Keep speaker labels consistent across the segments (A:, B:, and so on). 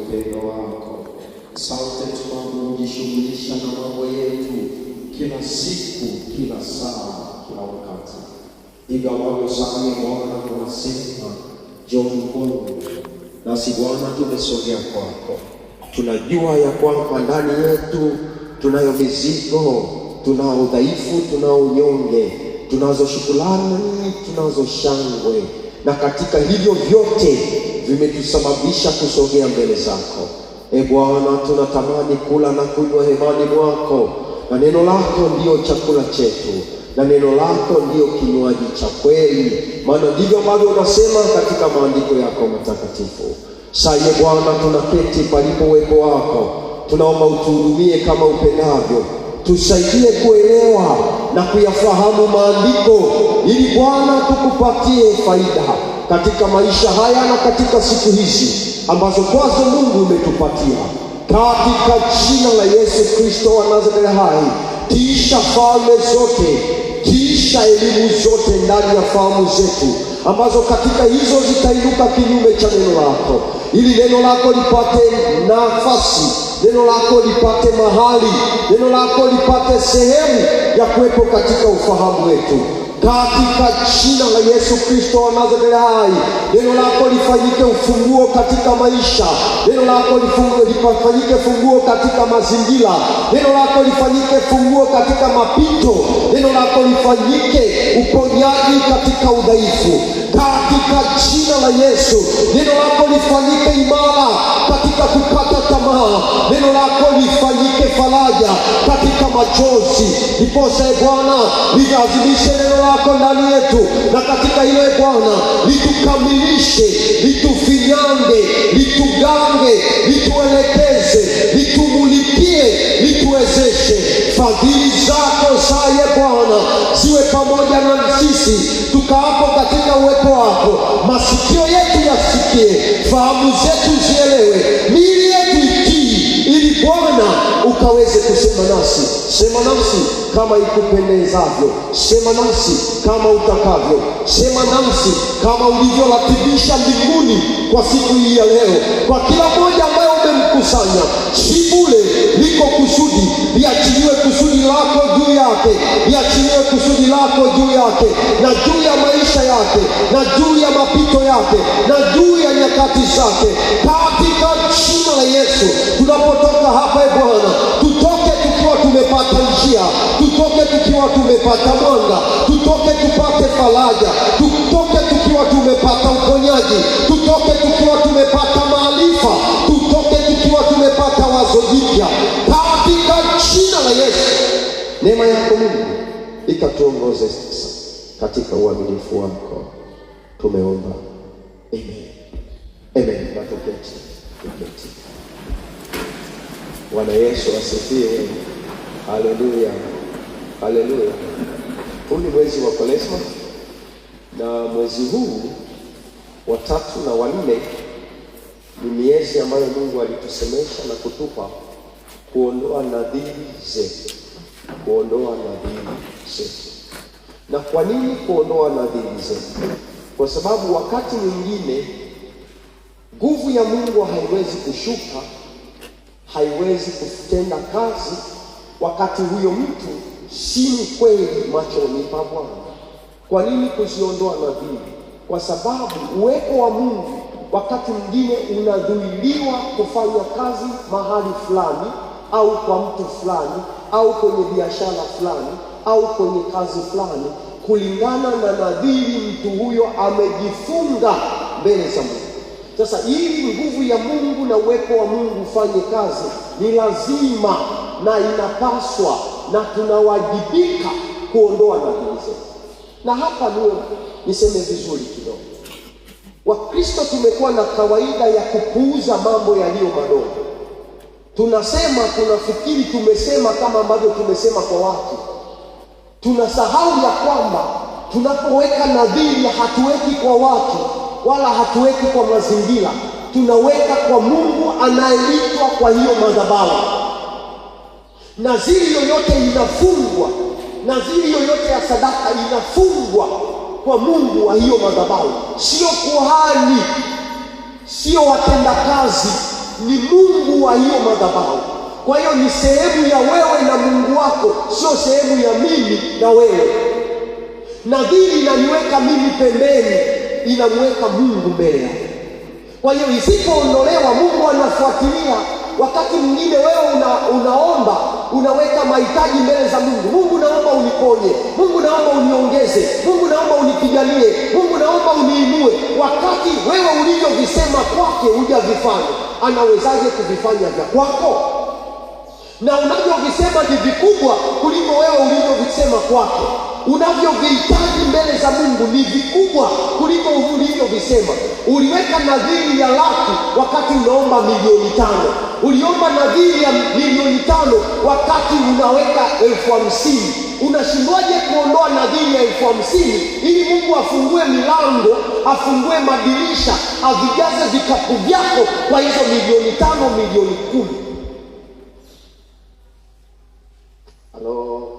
A: upendo wako. Asante Mungu, ujishughulisha na mambo yetu kila siku, kila saa, kila wakati. Hivyo ambavyo sasa Bwana tunasema John Paul, nasi Bwana tumesogea kwako. Tunajua ya kwamba ndani yetu tunayo mizigo, tunao udhaifu, tunao unyonge, tunazo shukrani, tunazo shangwe, na katika hivyo vyote vimetusababisha kusogea mbele zako. Bwana, tunatamani kula na kunywa hemani mwako, na neno lako ndio chakula chetu, na neno lako ndio kinywaji cha kweli, maana ndivyo ambavyo unasema katika maandiko yako matakatifu. Sasa Bwana, tunaketi palipo uwepo wako, tunaomba utuhudumie kama upendavyo. Tusaidie kuelewa na kuyafahamu maandiko, ili Bwana tukupatie faida katika maisha haya na katika siku hizi ambazo kwazo Mungu umetupatia. Katika jina la Yesu Kristo wa Nazareti hai, tiisha falme zote, tiisha elimu zote ndani ya fahamu zetu, ambazo katika hizo zitainuka kinyume cha neno lako, ili neno lako lipate nafasi, neno lako lipate mahali, neno lako lipate sehemu ya kuwepo katika ufahamu wetu. Katika jina la Yesu Kristo wa Nazareti hai, neno lako lifanyike ufunguo katika maisha, neno lako lifanyike funguo katika mazingira, neno lako lifanyike funguo katika mapito, neno lako lifanyike uponyaji katika udhaifu. Katika jina la Yesu, neno lako lifanyike imara katika kukata tamaa, neno lako lifanyike faraja katika machozi. Ndiposa Bwana lilazimishe neno lako ndani yetu, na katika hilo Bwana litukamilishe, litufinyange, litugange, lituelekeze, litumulikie, lituwezeshe. Fadhili zako saye Bwana ziwe pamoja na sisi tukaapo katika uwepo wako. Masikio yetu yasikie, fahamu zetu zielewe, miili yetu itii, ili Bwana ukaweze kusema nasi. Sema nasi kama ikupendezavyo, sema nasi kama utakavyo, sema nasi kama ulivyoratibisha mbinguni kwa siku hii ya leo. Kwa kila mmoja ambaye umemkusanya, si bure, liko kusudi, liachiliwe kusudi lako juu yake, liachiliwe kusudi lako juu yake, na juu ya maisha yake, na juu ya mapito yake, na juu ya nyakati zake. Katika jina la Yesu, tunapotoka hapa Bwana, tutoke tukiwa tumepata njia, tutoke tukiwa tumepata mwanga, tutoke tupate faraja, tutoke tukiwa tumepata uponyaji, tutoke tukiwa tumepata maarifa, tutoke tukiwa tumepata wazo jipya. Katika jina la Yesu, neema yako Mungu ikatuongoze sasa katika uaminifu wako. Tumeomba. Amen. Amen. Tuketi. Bwana Yesu asifiwe. Haleluya. Haleluya. Huu ni mwezi wa Kwaresma, na mwezi huu wa 3 na wa 4 ni miezi ambayo Mungu alitusemesha na kutupa kuondoa nadhiri zetu. Kuondoa nadhiri zetu. Na kwa nini kuondoa nadhiri zetu? Kwa sababu wakati mwingine nguvu ya Mungu haiwezi kushuka, haiwezi kutenda kazi wakati huyo mtu si mkweli machoni pa Bwana. Kwa nini kuziondoa nadhiri? Kwa sababu uwepo wa Mungu wakati mwingine unadhuiliwa kufanya kazi mahali fulani, au kwa mtu fulani, au kwenye biashara fulani, au kwenye kazi fulani, kulingana na nadhiri mtu huyo amejifunga mbele za Mungu. Sasa ili nguvu ya Mungu na uwepo wa Mungu ufanye kazi, ni lazima na inapaswa na tunawajibika kuondoa nadhiri zetu. Na hapa niseme vizuri kidogo. Wakristo tumekuwa na kawaida ya kupuuza mambo yaliyo madogo. Tunasema, tunafikiri tumesema kama ambavyo tumesema kwa watu. Tunasahau ya kwamba tunapoweka nadhiri hatuweki kwa watu wala hatuweki kwa mazingira, tunaweka kwa Mungu anayeitwa kwa hiyo madhabahu. Nadhiri yoyote inafungwa, nadhiri yoyote ya sadaka inafungwa kwa Mungu wa hiyo madhabahu, sio kuhani, sio watendakazi,
B: ni Mungu wa hiyo madhabahu. Kwa hiyo ni sehemu ya wewe na Mungu wako, sio sehemu ya mimi na wewe. Nadhiri inaniweka mimi pembeni, inamweka Mungu mbele yake. Kwa hiyo isipoondolewa, Mungu anafuatilia. Wakati mwingine wewe unaomba, unaweka mahitaji mbele za Mungu. Mungu, naomba uniponye. Mungu, naomba uniongeze. Mungu, naomba unipiganie. Mungu, naomba uniinue. Wakati wewe ulivyovisema kwake hujavifanya, anawezaje kuvifanya vya kwako? Na unavyovisema ni vikubwa kuliko wewe ulivyovisema kwake. Unavyovihitaji mbele za Mungu ni vikubwa kuliko ulivyovisema. Uliweka nadhiri ya laki wakati unaomba milioni 5. Uliomba nadhiri ya milioni 5 wakati unaweka 50,000. Unashindwaje kuondoa nadhiri ya 50,000 ili Mungu afungue milango, afungue madirisha, avijaze vikapu vyako kwa hizo milioni 5, milioni 10? Halo,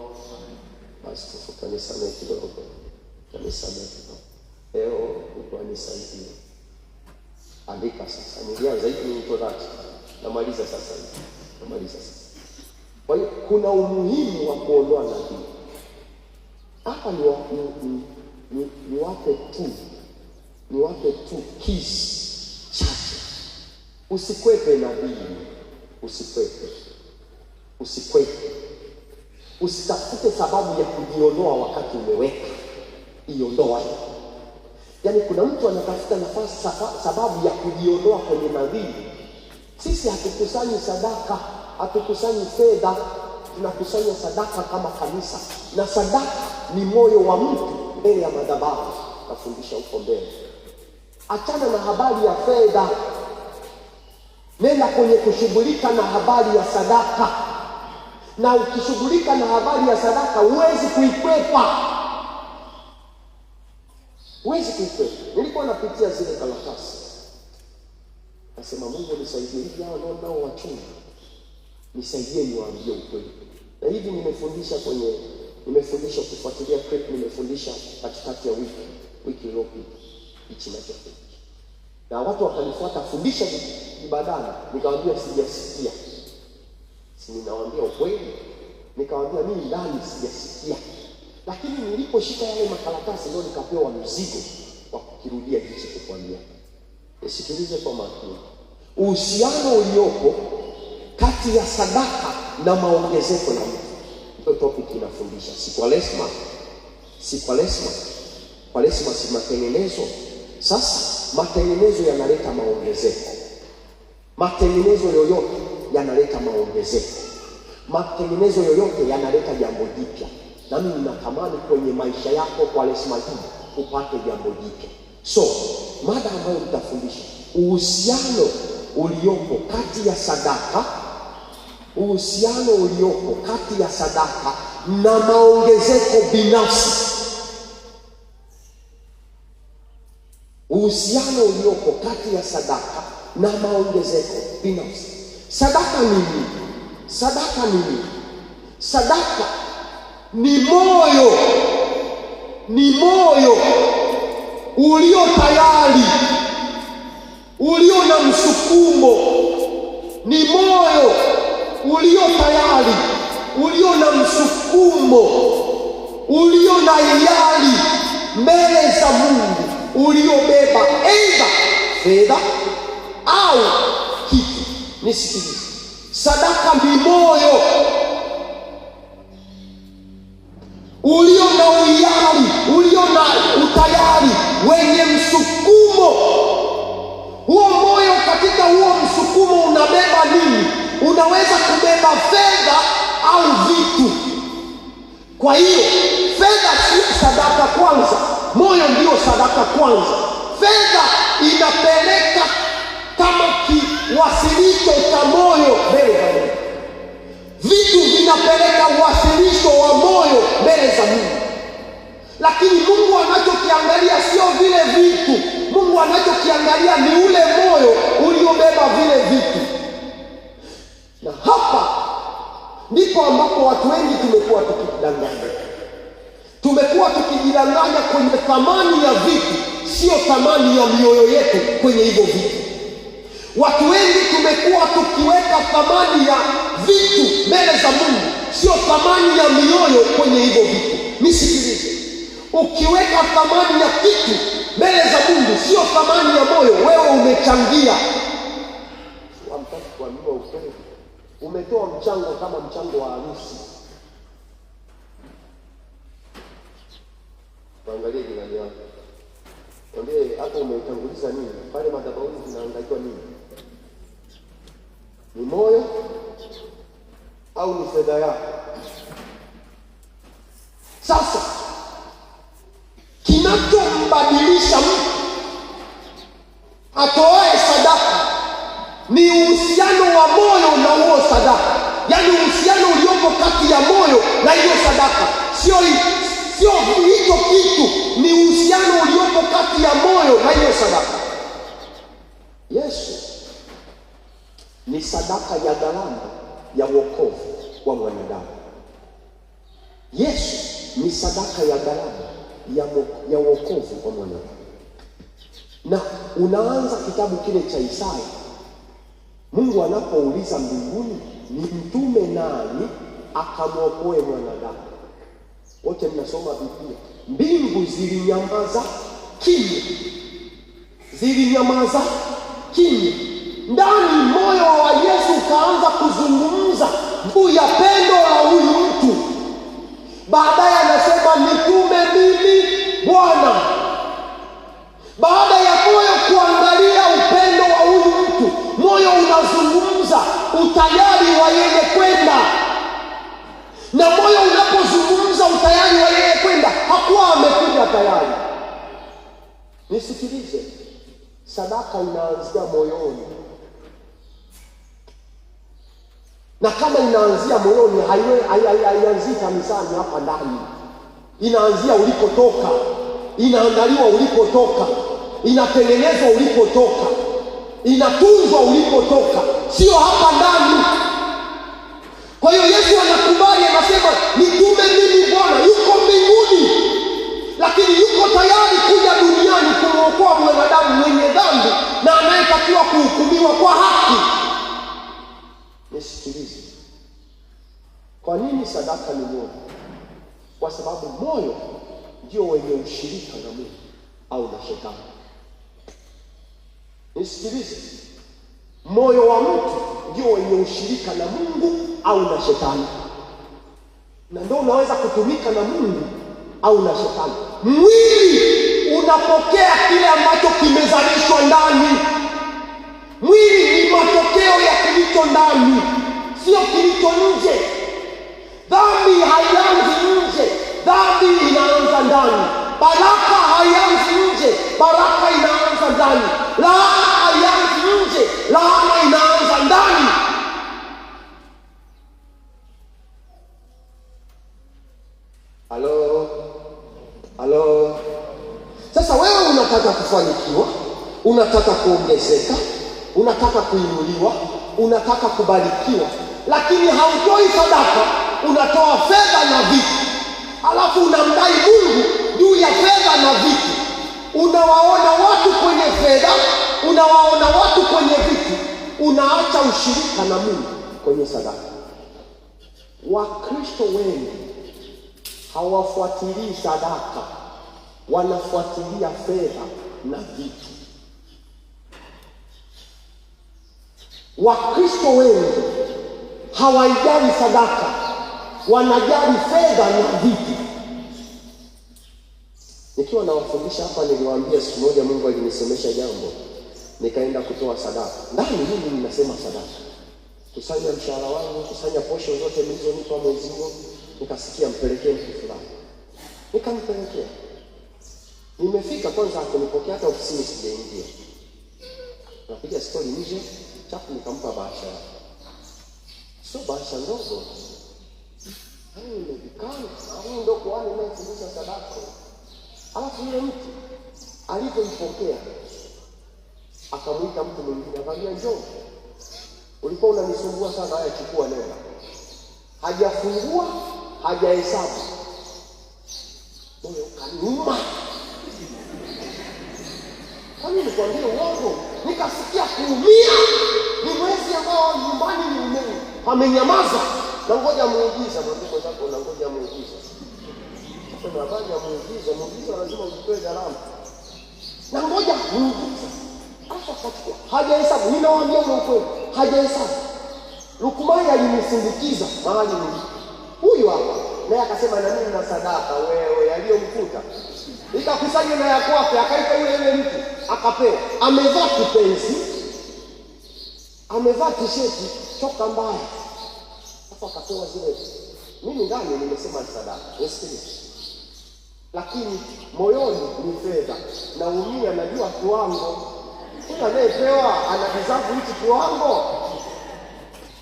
B: basi tukanisamehe kidogo. Kanisamehe kidogo. Leo ulikuwa nisaidie. Andika sasa. Nilianza hivi ni introduction. Namaliza sasa. Kwa hiyo kuna umuhimu wa kuondoa nadhiri. Hapa niwape tu keys chache. Usikwepe nadhiri. Usikwepe. Usitafute sababu ya kujiondoa wakati umeweka. Iondoe. Yaani kuna mtu anatafuta sababu ya kujiondoa kwenye nadhiri. Sisi hatukusanyi sadaka, hatukusanyi fedha, tunakusanya sadaka kama kanisa. Na sadaka ni moyo wa mtu mbele ya madhabahu. Nafundisha huko mbele. Achana na habari ya fedha. Nenda kwenye kushughulika na habari ya sadaka. Na ukishughulika na habari ya sadaka huwezi kuikwepa. Nilikuwa napitia zile karatasi. Nasema, Mungu nisaidie hivi hao nao wachunga. Nisaidie niwaambie ukweli. Na hivi nimefundisha kufuatilia clip, nimefundisha katikati ya wiki iliyopita hichi ninachofundisha. Na watu wakanifuata fundisha ibadani, nikamwambia sijasikia. Si ninawaambia ukweli? Nikamwambia mimi ndani sijasikia. Lakini niliposhika yale makaratasi ndio nikapewa mzigo wa kukirudia hichi kukwambia. Nisikilize kwa makini. Uhusiano uliopo kati ya sadaka na maongezeko ya mtu. Ndio topic inafundisha. Si Kwaresma si matengenezo. Sasa matengenezo yanaleta maongezeko. Matengenezo yoyote yanaleta maongezeko. Matengenezo yoyote yanaleta jambo jipya. Na mimi ninatamani kwenye maisha yako Kwaresma hii upate jambo jipya. So, mada ambayo nitafundisha, uhusiano uliopo kati ya sadaka, na maongezeko binafsi. Uhusiano uliopo kati ya sadaka na maongezeko binafsi. Sadaka ni nini? Sadaka ni moyo ulio tayari, ulio na msukumo. Ni moyo ulio tayari, ulio na msukumo, ulio na hiari mbele za Mungu, uliobeba aidha fedha au kitu. Nisikilize. Sadaka ni moyo ulio na uhiari, ulio na utayari, wenye msukumo. Huo moyo, katika huo msukumo unabeba nini? Unaweza kubeba fedha au vitu. Kwa hiyo fedha si sadaka kwanza, moyo ndio sadaka kwanza. Fedha inapeleka kama kiwasilisho cha moyo mbele za Mungu. Vitu vinapeleka uwasilisho wa moyo mbele za Mungu. Lakini Mungu anachokiangalia sio vile vitu. Mungu anachokiangalia ni ule moyo uliobeba vile vitu. Na hapa ndipo ambapo watu wengi tumekuwa tukidanganya. Tumekuwa tukijidanganya kwenye thamani ya vitu, sio thamani ya mioyo yetu kwenye hivyo vitu. Watu wengi tumekuwa tukiweka thamani ya vitu mbele za Mungu, sio thamani ya mioyo kwenye hivyo vitu. Nisikilize, ukiweka thamani ya kitu mbele za Mungu, sio thamani ya moyo, wewe umechangia. Hamtaki kuambiwa ukweli, umetoa mchango kama mchango wa harusi. Angalia jirani yako, mwambie hapo umetanguliza nini? Pale madhabahuni zinaangaliwa nini? Ni moyo au ni fedha yako? Sasa kinachombadilisha mtu atoae sadaka ni uhusiano wa moyo na huo sadaka, yaani uhusiano uliopo kati ya moyo na hiyo sadaka. Sio hicho kitu, ni uhusiano uliopo kati ya moyo na hiyo sadaka. Yesu ni sadaka ya gharama ya wokovu wa mwanadamu. Yesu ni sadaka ya gharama ya wokovu wa mwanadamu. Na unaanza kitabu kile cha Isaya, Mungu anapouliza mbinguni, ni mtume nani akamwokoe mwanadamu? Wote mnasoma Biblia. Mbingu zilinyamaza kimya, zilinyamaza kimya. Ndani moyo wa Yesu ukaanza kuzungumza juu ya pendo la huyu mtu. Baadaye anasema, nitume mimi Bwana. Baada ya moyo kuangalia upendo wa huyu mtu, moyo unazungumza utayari wa yeye kwenda. Na moyo unapozungumza utayari wa yeye kwenda, hakuwa amekuja tayari. Nisikilize, sadaka inaanzia moyoni. Na kama inaanzia moyoni, haianzii kanisani hapa ndani. Inaanzia ulipotoka, inaandaliwa ulipotoka, inatengenezwa ulipotoka, inatunzwa ulipotoka, sio hapa ndani. Kwa hiyo Yesu anakubali, anasema, nitume mimi Bwana. Yuko mbinguni, lakini yuko tayari kuja duniani kumwokoa mwanadamu mwenye dhambi na anayetakiwa kuhukumiwa kwa haki. Nisikilize, kwa nini sadaka ni moyo? Kwa sababu moyo ndio wenye ushirika na Mungu au na shetani. Nisikilize, moyo wa mtu ndio wenye ushirika na Mungu au na shetani, na ndio unaweza kutumika na Mungu au na shetani. Mwili unapokea kile ambacho kimezalishwa ndani. Mwili ni matokeo ya kilicho ndani, sio kilicho nje. Dhambi haianzi nje, dhambi inaanza ndani. Baraka haianzi nje, baraka inaanza ndani. Laana haianzi nje, laana inaanza ndani. Halo. Sasa wewe unataka kufanikiwa, unataka kuongezeka, unataka kuinuliwa, unataka kubarikiwa, lakini hautoi sadaka, unatoa fedha na vitu. Alafu unamdai Mungu juu ya fedha na vitu. Unawaona watu kwenye fedha, unawaona watu kwenye vitu, unaacha ushirika na Mungu kwenye sadaka. Wakristo wengi hawafuatilii sadaka, wanafuatilia fedha na vitu. Wakristo wengi hawaijali sadaka, wanajali fedha na vitu. Nikiwa nawafundisha hapa, niliwaambia siku moja Mungu alinisemesha jambo, nikaenda kutoa sadaka. Ndani mimi ninasema sadaka, kusanya mshahara wangu, kusanya posho zote nilizonipa mwezi huo. Nikasikia mpelekee mtu fulani, nikampelekea. Nimefika kwanza hakunipokea, hata ofisini sijaingia. Napiga stori nje, chapu nikampa bahasha. Sio bahasha ndogo, nimejikana, ndio kuhani anayefundisha sadaka. Alafu yule mtu alipoipokea akamwita mtu mwingine, akamwambia, njoo, ulikuwa unanisumbua sana, haya chukua nenda. Hajafungua, hajahesabu. Moyo kaniuma. Kwani nikwambie uongo? nikasikia kuumia. Ni mwezi ambao nyumbani ni umeme, amenyamaza. Na ngoja muujiza, mwambie zako na ngoja muujiza. Sasa habari ya muujiza lazima utoe gharama. Na ngoja muujiza. Hata katika hajahesabu, ninawaambia ukweli, hajahesabu. Lukumai alinisindikiza mahali nilipo. Huyu hapa naye akasema na mimi na sadaka wewe aliyomkuta. Nikakusanya na yako hapo, akaita yule mtu akapewa. Amevaa kipensi, amevaa tisheti choka mbaya. Sasa akapewa zile. Mimi ndani nimesema sadaka, usikilize. Lakini moyoni ni fedha. Naumia, najua kiwango. Kuna anayepewa anadeserve hichi kiwango.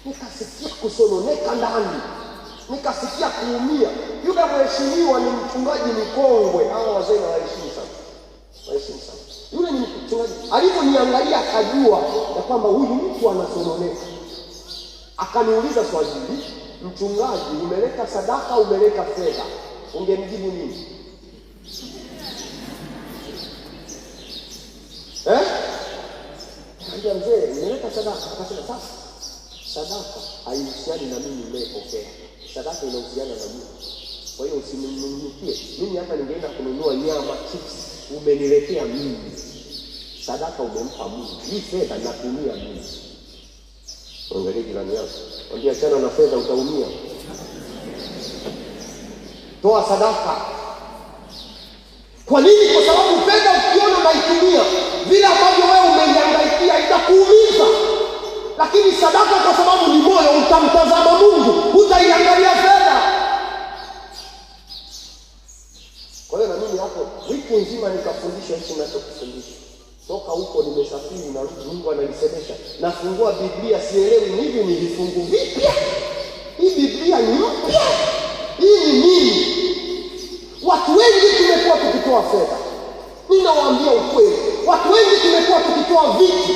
B: Nikasikia kusononeka ndani, nikasikia kuumia. Yule mheshimiwa ni mchungaji mkongwe, hao wazee na waheshimu sana. Yule ni mchungaji, aliponiangalia akajua ya kwamba huyu mtu anasononeka. Akaniuliza swali hili, mchungaji, umeleta sadaka au umeleta fedha? Ungemjibu nini? Kaambia mzee, nimeleta sadaka. Akasema sasa sadaka haihusiani na mimi nimepokea. Sadaka inahusiana na Mungu. Kwa hiyo usinununikie. Mimi hata ningeenda kununua nyama, chips, umeniletea mimi. Sadaka umempa Mungu. Hii fedha natumia mimi. Angalia jirani yako. Mwambie achana na fedha utaumia. Toa sadaka. Kwa nini? Kwa sababu fedha ukiona unaitumia vile ambavyo wewe umeiangaikia itakuumiza. Lakini sadaka kwa sababu ni moyo, utamtazama Mungu, utaiangalia fedha. Kwa hiyo na mimi hapo wiki nzima nikafundisha hichi ninachokufundisha. Toka huko nimesafiri na Mungu ananisemesha. Nafungua Biblia sielewi ni hivi, ni vifungu vipya. Hii Biblia ni mpya. Hii ni nini? Watu wengi tumekuwa tukitoa fedha. Ninawaambia ukweli. Watu wengi tumekuwa tukitoa vitu.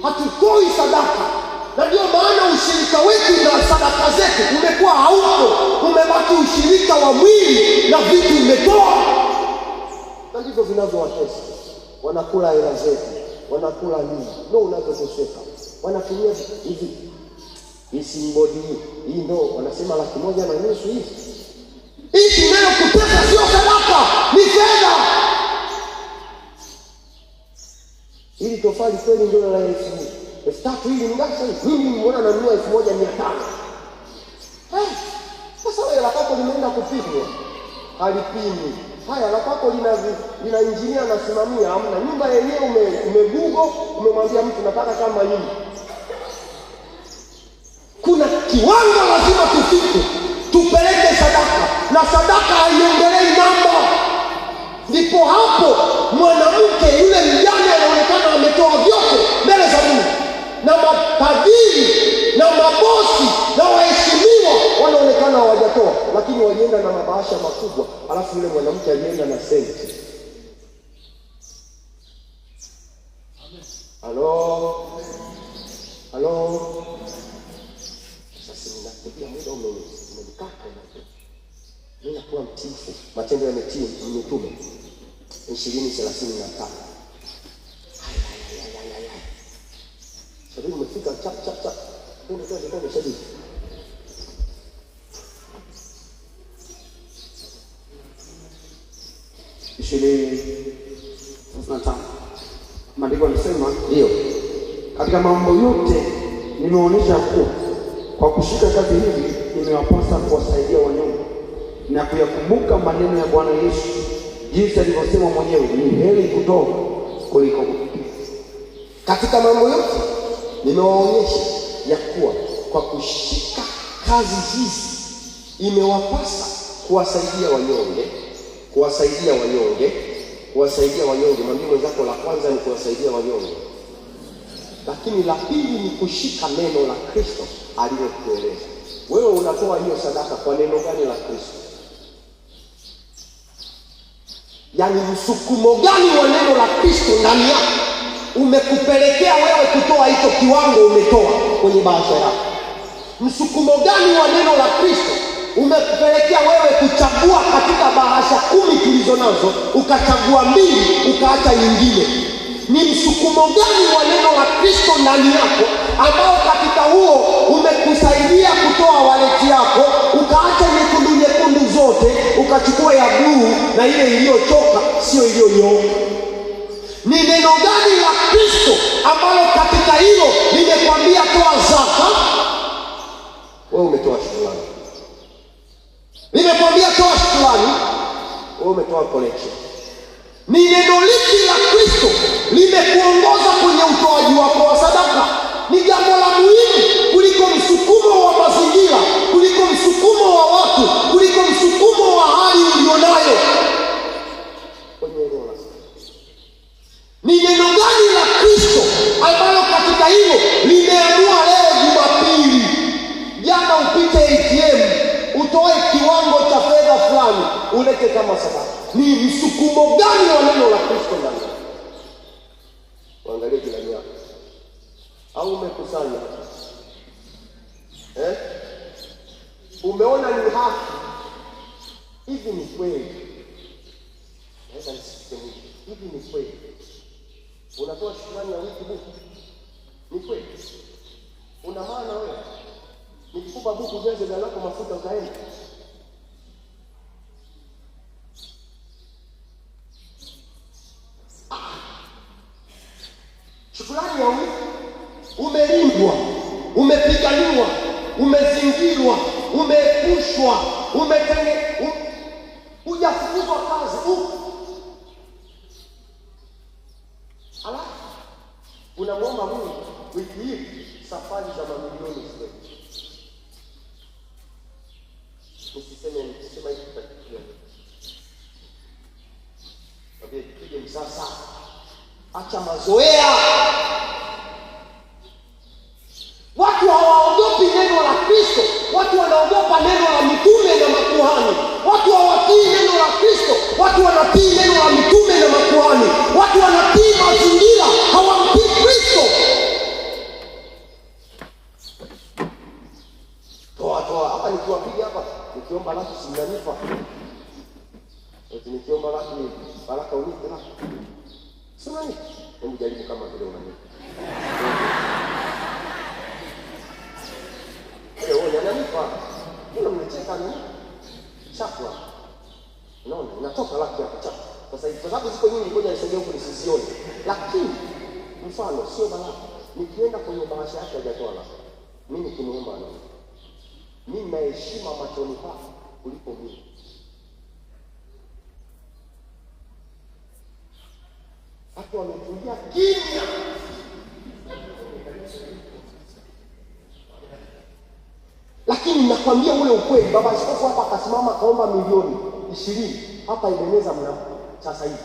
B: Hatutoi sadaka. Na ndio maana ushirika wetu na sadaka zetu umekuwa haupo. Umebaki ushirika wa mwili na vitu umetoa. Na ndivyo vinavyowatesa. Wanakula hela zetu, wanakula nini? Ndio unazoteseka. Wanatumia hivi. Hii simbodi hii ndio wanasema 1,500,000 hivi. Hii inayokutesa sio sadaka, ni fedha. Ili tofali kweli ndio la 3,000 hili ni ngapi sasa? Mimi nimeona nanunua 1,500. Sasa wewe lako limeenda kupigwa. Halipimi. Haya lako lina engineer anasimamia, hamna. Nyumba yenyewe umegugo, umemwambia mtu nataka kama hii. Kuna kiwango lazima tufike. Tupeleke sadaka. Na sadaka haiongelei namba. Ndipo hapo mwanamke yule mjane anaonekana ametoa vyote mbele za Mungu. Na mapadiri na mabosi na waheshimiwa wanaonekana hawajatoa, lakini walienda na mabahasha makubwa. Alafu yule mwanamke alienda na senti. Halo. Sasa ninakuja muda umenikaka na mimi nakuwa mtifu. Matendo ya Mitume 20:35. Sababu umefika chap. Ndio shabii.
C: Maandiko yanasema ndio. Katika mambo yote nimeonyesha kuwa kwa kushika kazi hizi nimewapasa kuwasaidia wanyonge na kuyakumbuka maneno ya Bwana Yesu jinsi alivyosema mwenyewe, ni heri kutoa kuliko kupokea.
B: Katika mambo yote nimewaonyesha ya kuwa kwa kushika kazi hizi imewapasa kuwasaidia wanyonge. Mwambie mwenzako la kwanza ni kuwasaidia wanyonge. Lakini la pili ni kushika neno la Kristo alilotueleza. Wewe unatoa hiyo sadaka kwa neno gani la Kristo? Yaani msukumo gani wa neno la Kristo ndani yako umekupelekea wewe kutoa hicho kiwango umetoa kwenye bahasha yako? Msukumo gani wa neno la Kristo umekupelekea wewe kuchagua katika bahasha 10 tulizo nazo ukachagua 2 ukaacha nyingine? ni msukumo gani wa neno la Kristo ndani yako ambao katika huo umekusaidia kutoa waleti yako, ukaacha nyekundu zote, ukachukua ya bluu na ile iliyochoka, sio iliyonyooka. Ni neno gani la Kristo ambalo katika hilo limekwambia toa zaka, wewe umetoa shukrani. Limekwambia toa shukrani, wewe umetoa collection. Ni neno lipi la Kristo limekuongoza kwenye utoaji wako wa sadaka? Ni jambo la muhimu kuliko msukumo wa mazingira, kuliko msukumo wa watu, kuliko msukumo wa hali ulionayo. Ni neno gani la Kristo ambalo katika hilo limeamua leo Jumapili, jana upite ATM utoe kiwango cha fedha fulani ulete kama sadaka? Ni msukumo gani wa neno la Kristo ndani? Waangalie jirani yako. Au umekusanya? Umeona ni haki. Hivi ni kweli? Naweza niseme hivi ni kweli? Unatoa shukrani ya wiki buku? Ni kweli? Una maana wewe? Nikikupa buku jaze gari lako mafuta utaenda? Shukrani ya wiki, umelindwa, umepiganiwa, umezingirwa, umeepushwa, hujafukuzwa kazi, alafu unamwomba Mungu wiki hii safari za mamilioni zile. Nisisema hivi tutakikia. Kabla tupige msasa. Acha mazoea. Watu hawaogopi neno la Kristo, watu wanaogopa neno la mitume na makuhani. Watu hawatii neno la Kristo, watu wanatii neno la mitume na makuhani. Watu wanatii mazingira, hawamtii Kristo. Toa hapa nikiwapiga hapa, nikiomba laki simnanipa. Nikiomba laki baraka unipe laki. Sema nini? Hebu jaribu kama vile unanipa. Wewe unanipa. Mbona mnacheka nini? Chakwa. Unaona, inatoka laki hapa chakwa. Sasa hivi kwa sababu ziko nyingi, ngoja nisogee huko nisizione. Lakini mfano sio baraka. Nikienda kwenye bahasha yake hajatoa laki. Mimi kimuomba nani? Mimi na heshima machoni pako kuliko mimi. Watu wametulia kimya. Lakini nakwambia ule ukweli, baba askofu hapa akasimama akaomba milioni 20 hapa Ebeneza mnapo sasa hivi.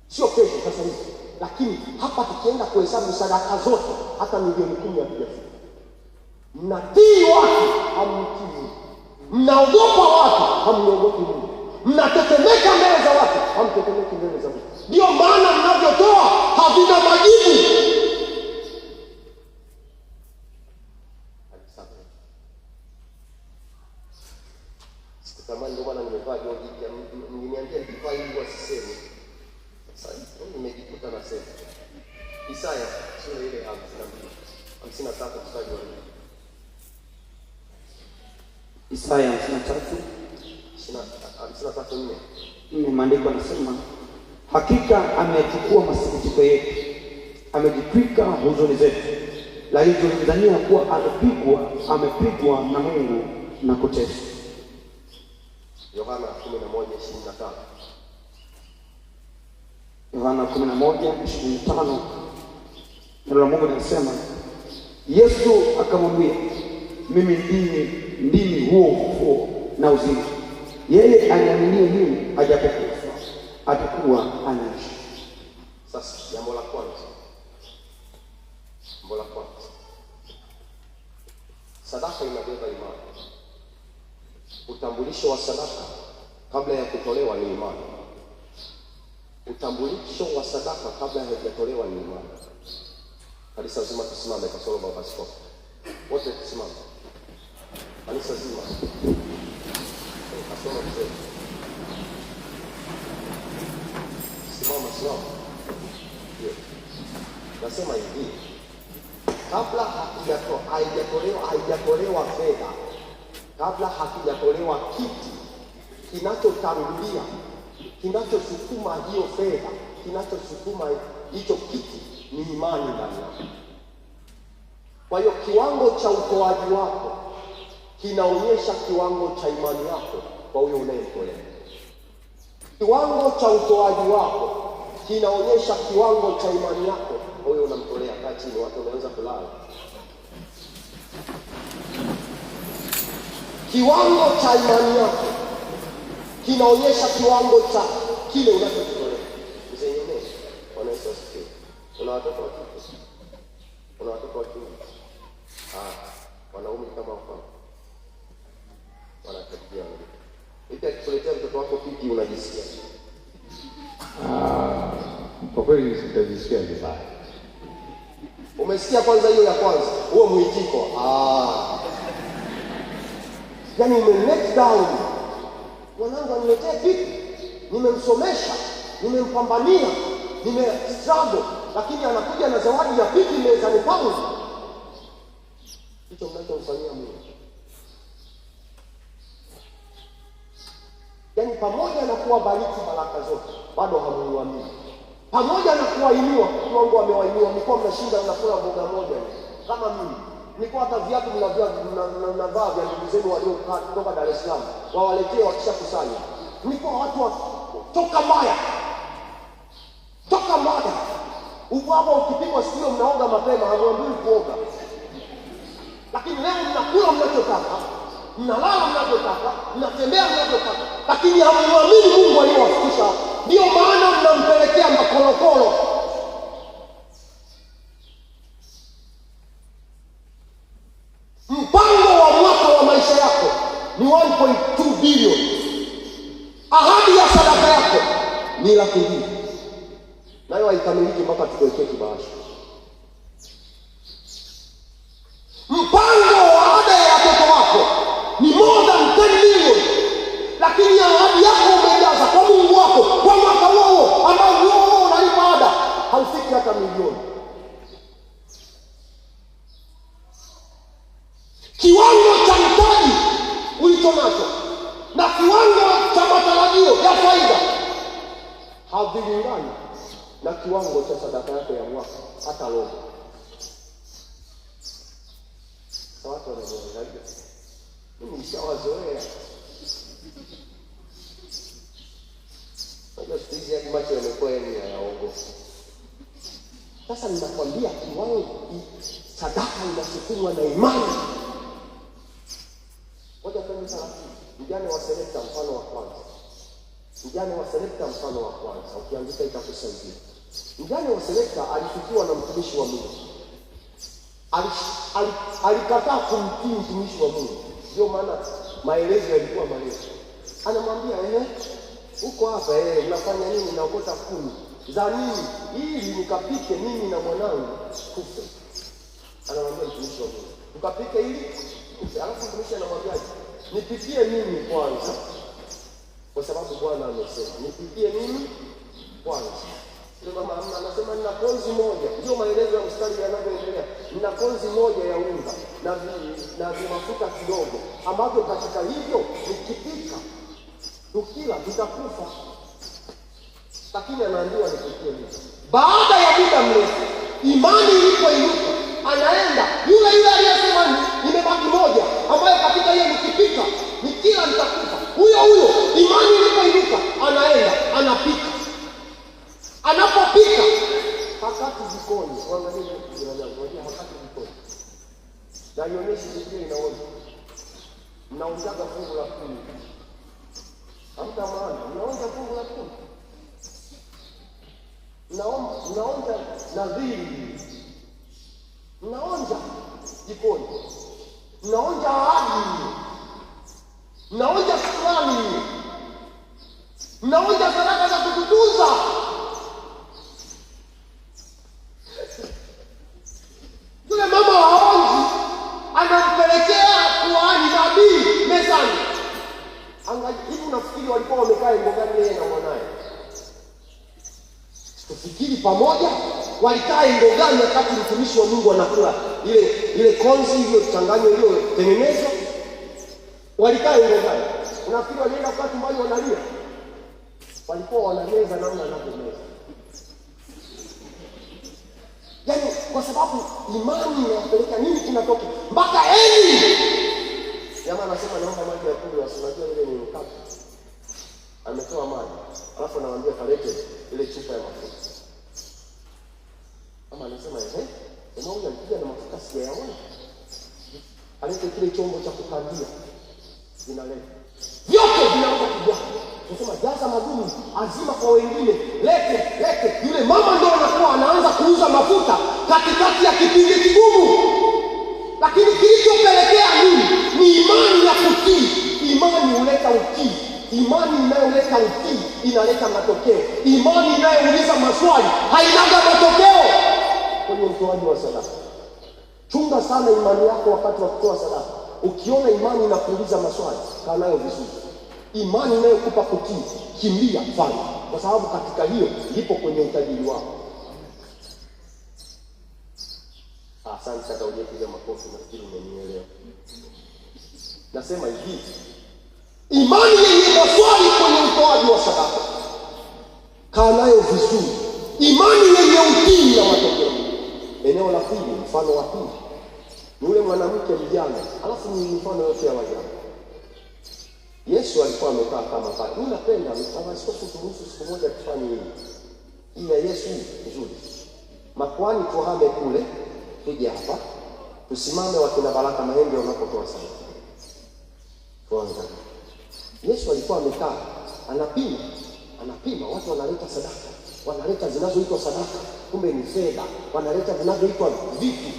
B: Sio kesho, sasa hivi. Lakini hapa tukienda kuhesabu sadaka zote hata milioni 10 hatujafika. Mnatii watu, hamtii. Mnaogopa watu, hamniogopi Mungu. Mnatetemeka mbele za watu, hamtetemeki mbele za Mungu. Ndio maana mnavyotoa havina majibu. Sitamani ndio maana nimevaa joji, mngeniambia nivaa ili wasiseme. Sasa nimejikuta na sema. Isaya sura ile 53 mstari wa 4.
C: Isaya 53:4 maandiko yanasema, hakika amechukua masikitiko yetu, amejitwika huzuni zetu, lakini tulidhania kuwa amepigwa na Mungu na kuteswa.
A: Yohana 11:25.
C: Yohana 11:25 neno la Mungu linasema, Yesu akamwambia, mimi ndimi huo ufufuo na uzima. Yeye aniaminie mimi ajapokufa atakuwa anaishi.
A: Sasa jambo la kwanza. Sadaka inabeba imani. Utambulisho wa sadaka kabla ya kutolewa ni imani. Utambulisho wa sadaka kabla haijatolewa ni imani. Kanisa zima tusimame kasoro baba askofu. Wote tusimame. Kanisa zima. Kasoro mzee. Simama. Ndio.
B: Nasema hivi, kabla haijatolewa fedha, kabla hakijatolewa kitu kinachotangulia, kinachosukuma hiyo fedha, kinachosukuma hicho kitu ni imani ndani yako. Kwa hiyo kiwango cha utoaji wako kinaonyesha kiwango cha imani yako kwa huyo unayemtolea. Kiwango cha utoaji wako kinaonyesha kiwango cha imani yako kwa huyo unamtolea. Kaa chini, watu wanaweza kulala. Kiwango cha imani yako kinaonyesha kiwango cha kile unachotolea. Mzenyewe wanaisha sikia. Kuna watoto wa kike, kuna watoto wa kiume. Wanaume kama wafano wanatabia mbili. Hivi akikuletea mtoto wako pipi unajisikia?
A: Kwa kweli sitajisikia vibaya.
B: Umesikia kwanza hiyo ya kwanza, huo muitiko. Yaani ume-let down. Mwanangu aniletee pipi, nimemsomesha, nimempambania, nime-struggle, lakini anakuja na zawadi ya pipi mezani pangu. Hicho mnachomfanyia Mungu. Yaani pamoja na kuwabariki baraka zote, bado hamuamini. Pamoja na kuwainua, Mungu amewainua, mlikuwa mnashinda mnakula mboga moja kama mimi. Nilikuwa hata viatu mnavaa vya ndugu zenu waliokaa kutoka Dar es Salaam, wawaletee wakishakusanya. Nilikuwa watu wa toka mbaya. Toka mbaya. Ubaba ukipigwa sikio mnaoga mapema, hamwambii kuoga. Lakini leo mnakula mnachotaka, mnalala mnachotaka, mnatembea mnachotaka, lakini hamwamini Mungu aliyewafikisha. Ndio maana mnampelekea makorokoro. Mpango wa mwaka wa maisha yako ni 1.2 bilioni. Ahadi ya sadaka yako ni $200,000. Nayo haikamiliki mpaka tukuwekee kibahasha. Mpango wa ada ya watoto wako ni more than 10 million. Lakini ahadi yako umejaza kwa Mungu wako kwa mwaka huo ambao wewe unalipa ada haufiki hata milioni. Kiwango cha mtaji ulichonacho na kiwango cha matarajio ya faida havilingani na kiwango cha sadaka yako ya mwaka hata robo. Watu wananiangalia, mimi nishawazoea. Najua siku hizi hadi macho yamekuwa yaogopa. Sasa ninakwambia kiwango sadaka inasukumwa na imani. Ngoja tuone sana. Mjane wa Serepta mfano wa kwanza. Mjane wa Serepta mfano wa kwanza. Ukiandika itakusaidia. Mjane wa Serepta alifikiwa na mtumishi wa Mungu. Alikataa kumtii mtumishi wa Mungu. Ndio maana maelezo yalikuwa marefu. Anamwambia uko hapa unafanya nini? Naokota kuni za nini? Ili nikapike mimi na mwanangu kufe. Anamwambia mtumishi wa Mungu, ukapike ili kufe. Alafu mtumishi anamwambia nipikie mimi kwanza, kwa sababu Bwana amesema nipikie mimi kwanza. Ndio mama anasema nina konzi moja. Ndio maelezo ya mstari yanavyoendelea. Nina konzi moja ya unga na mafuta kidogo, ambavyo katika hivyo nikipika tukila tutakufa. Lakini anaambiwa nipikie mimi. Baada ya muda mrefu, imani ilipoinuka, anaenda yule aliyesema nimebaki moja, ambaye katika hiyo nikipika nikila nitakufa. Huyo imani ilipoinuka, anaenda anapika. Anapopika hakati jikoni, waangalie jirani yangu, wajua hakati jikoni. Na ionyeshi Biblia inaonja. Mnaonjaga fungu la 10. Hamta maana, mnaonja fungu la 10. Mnaonja nadhiri. Mnaonja jikoni. Mnaonja ahadi. Mnaonja shukrani. Mnaonja sadaka za kutukuza. Yule mama haonji, anampelekea kuhani nabii mezani. Angalia, hivi unafikiri walikuwa wamekaa mbogani yeye na mwanae? Tufikiri pamoja, Walikaa engo gani wakati mtumishi wa Mungu anakula ile konzi iliyochanganywa iliyotengenezwa? Walikaa engo gani? Unafikiri walienda kwa tumbani wanalia? Walikuwa wanameza namna anavyomeza. Yaani kwa sababu imani inapeleka nini kinatoka mpaka Eli. Jamaa anasema naomba maji ya kunywa, unajua ile ni mkate. Ametoa maji, alafu anawaambia kalete ile chupa ya mafuta. Ama anasema jamaa huyu alikuja na mafuta siyaona. Alete kile chombo cha kukandia. Vinaleta. Vyote vinaanza kujaa. Nasema jaza madumu, azima kwa wengine, lete. Yule mama ndio anakuwa anaanza kuuza mafuta katikati ya kipindi kigumu. Lakini kilichopelekea nini? Ni imani ya kutii. Imani huleta utii. Imani inayoleta utii inaleta matokeo. Imani inayouliza maswali hainaga matokeo. Kwenye utoaji wa sadaka, chunga sana imani yako wakati wa kutoa sadaka. Ukiona imani inakuuliza maswali, kaa nayo vizuri. Imani inayokupa kutii, kimbia fanya, kwa sababu katika hiyo ipo kwenye utajiri wako. Asante sana, ujepiga makofi, nafikiri umenielewa. Nasema hivi, imani yenye maswali kwenye utoaji wa sadaka, kaa nayo vizuri. Imani yenye utii na matokeo. Eneo la pili, mfano wa pili, ni yule mwanamke mjane, alafu ni mfano yote ya wajane. Yesu alikuwa amekaa kama pale. Mimi napenda kama askofu turuhusu siku moja tufanye hivi. Hii ya Yesu nzuri. Makwani tuhame kule, tuje hapa. Tusimame wakina Baraka Mahembe wanapotoa sadaka. Tuanze. Yesu alikuwa amekaa, anapima, watu wanaleta sadaka. Wanaleta zinazoitwa sadaka, kumbe ni fedha. Wanaleta zinazoitwa vitu,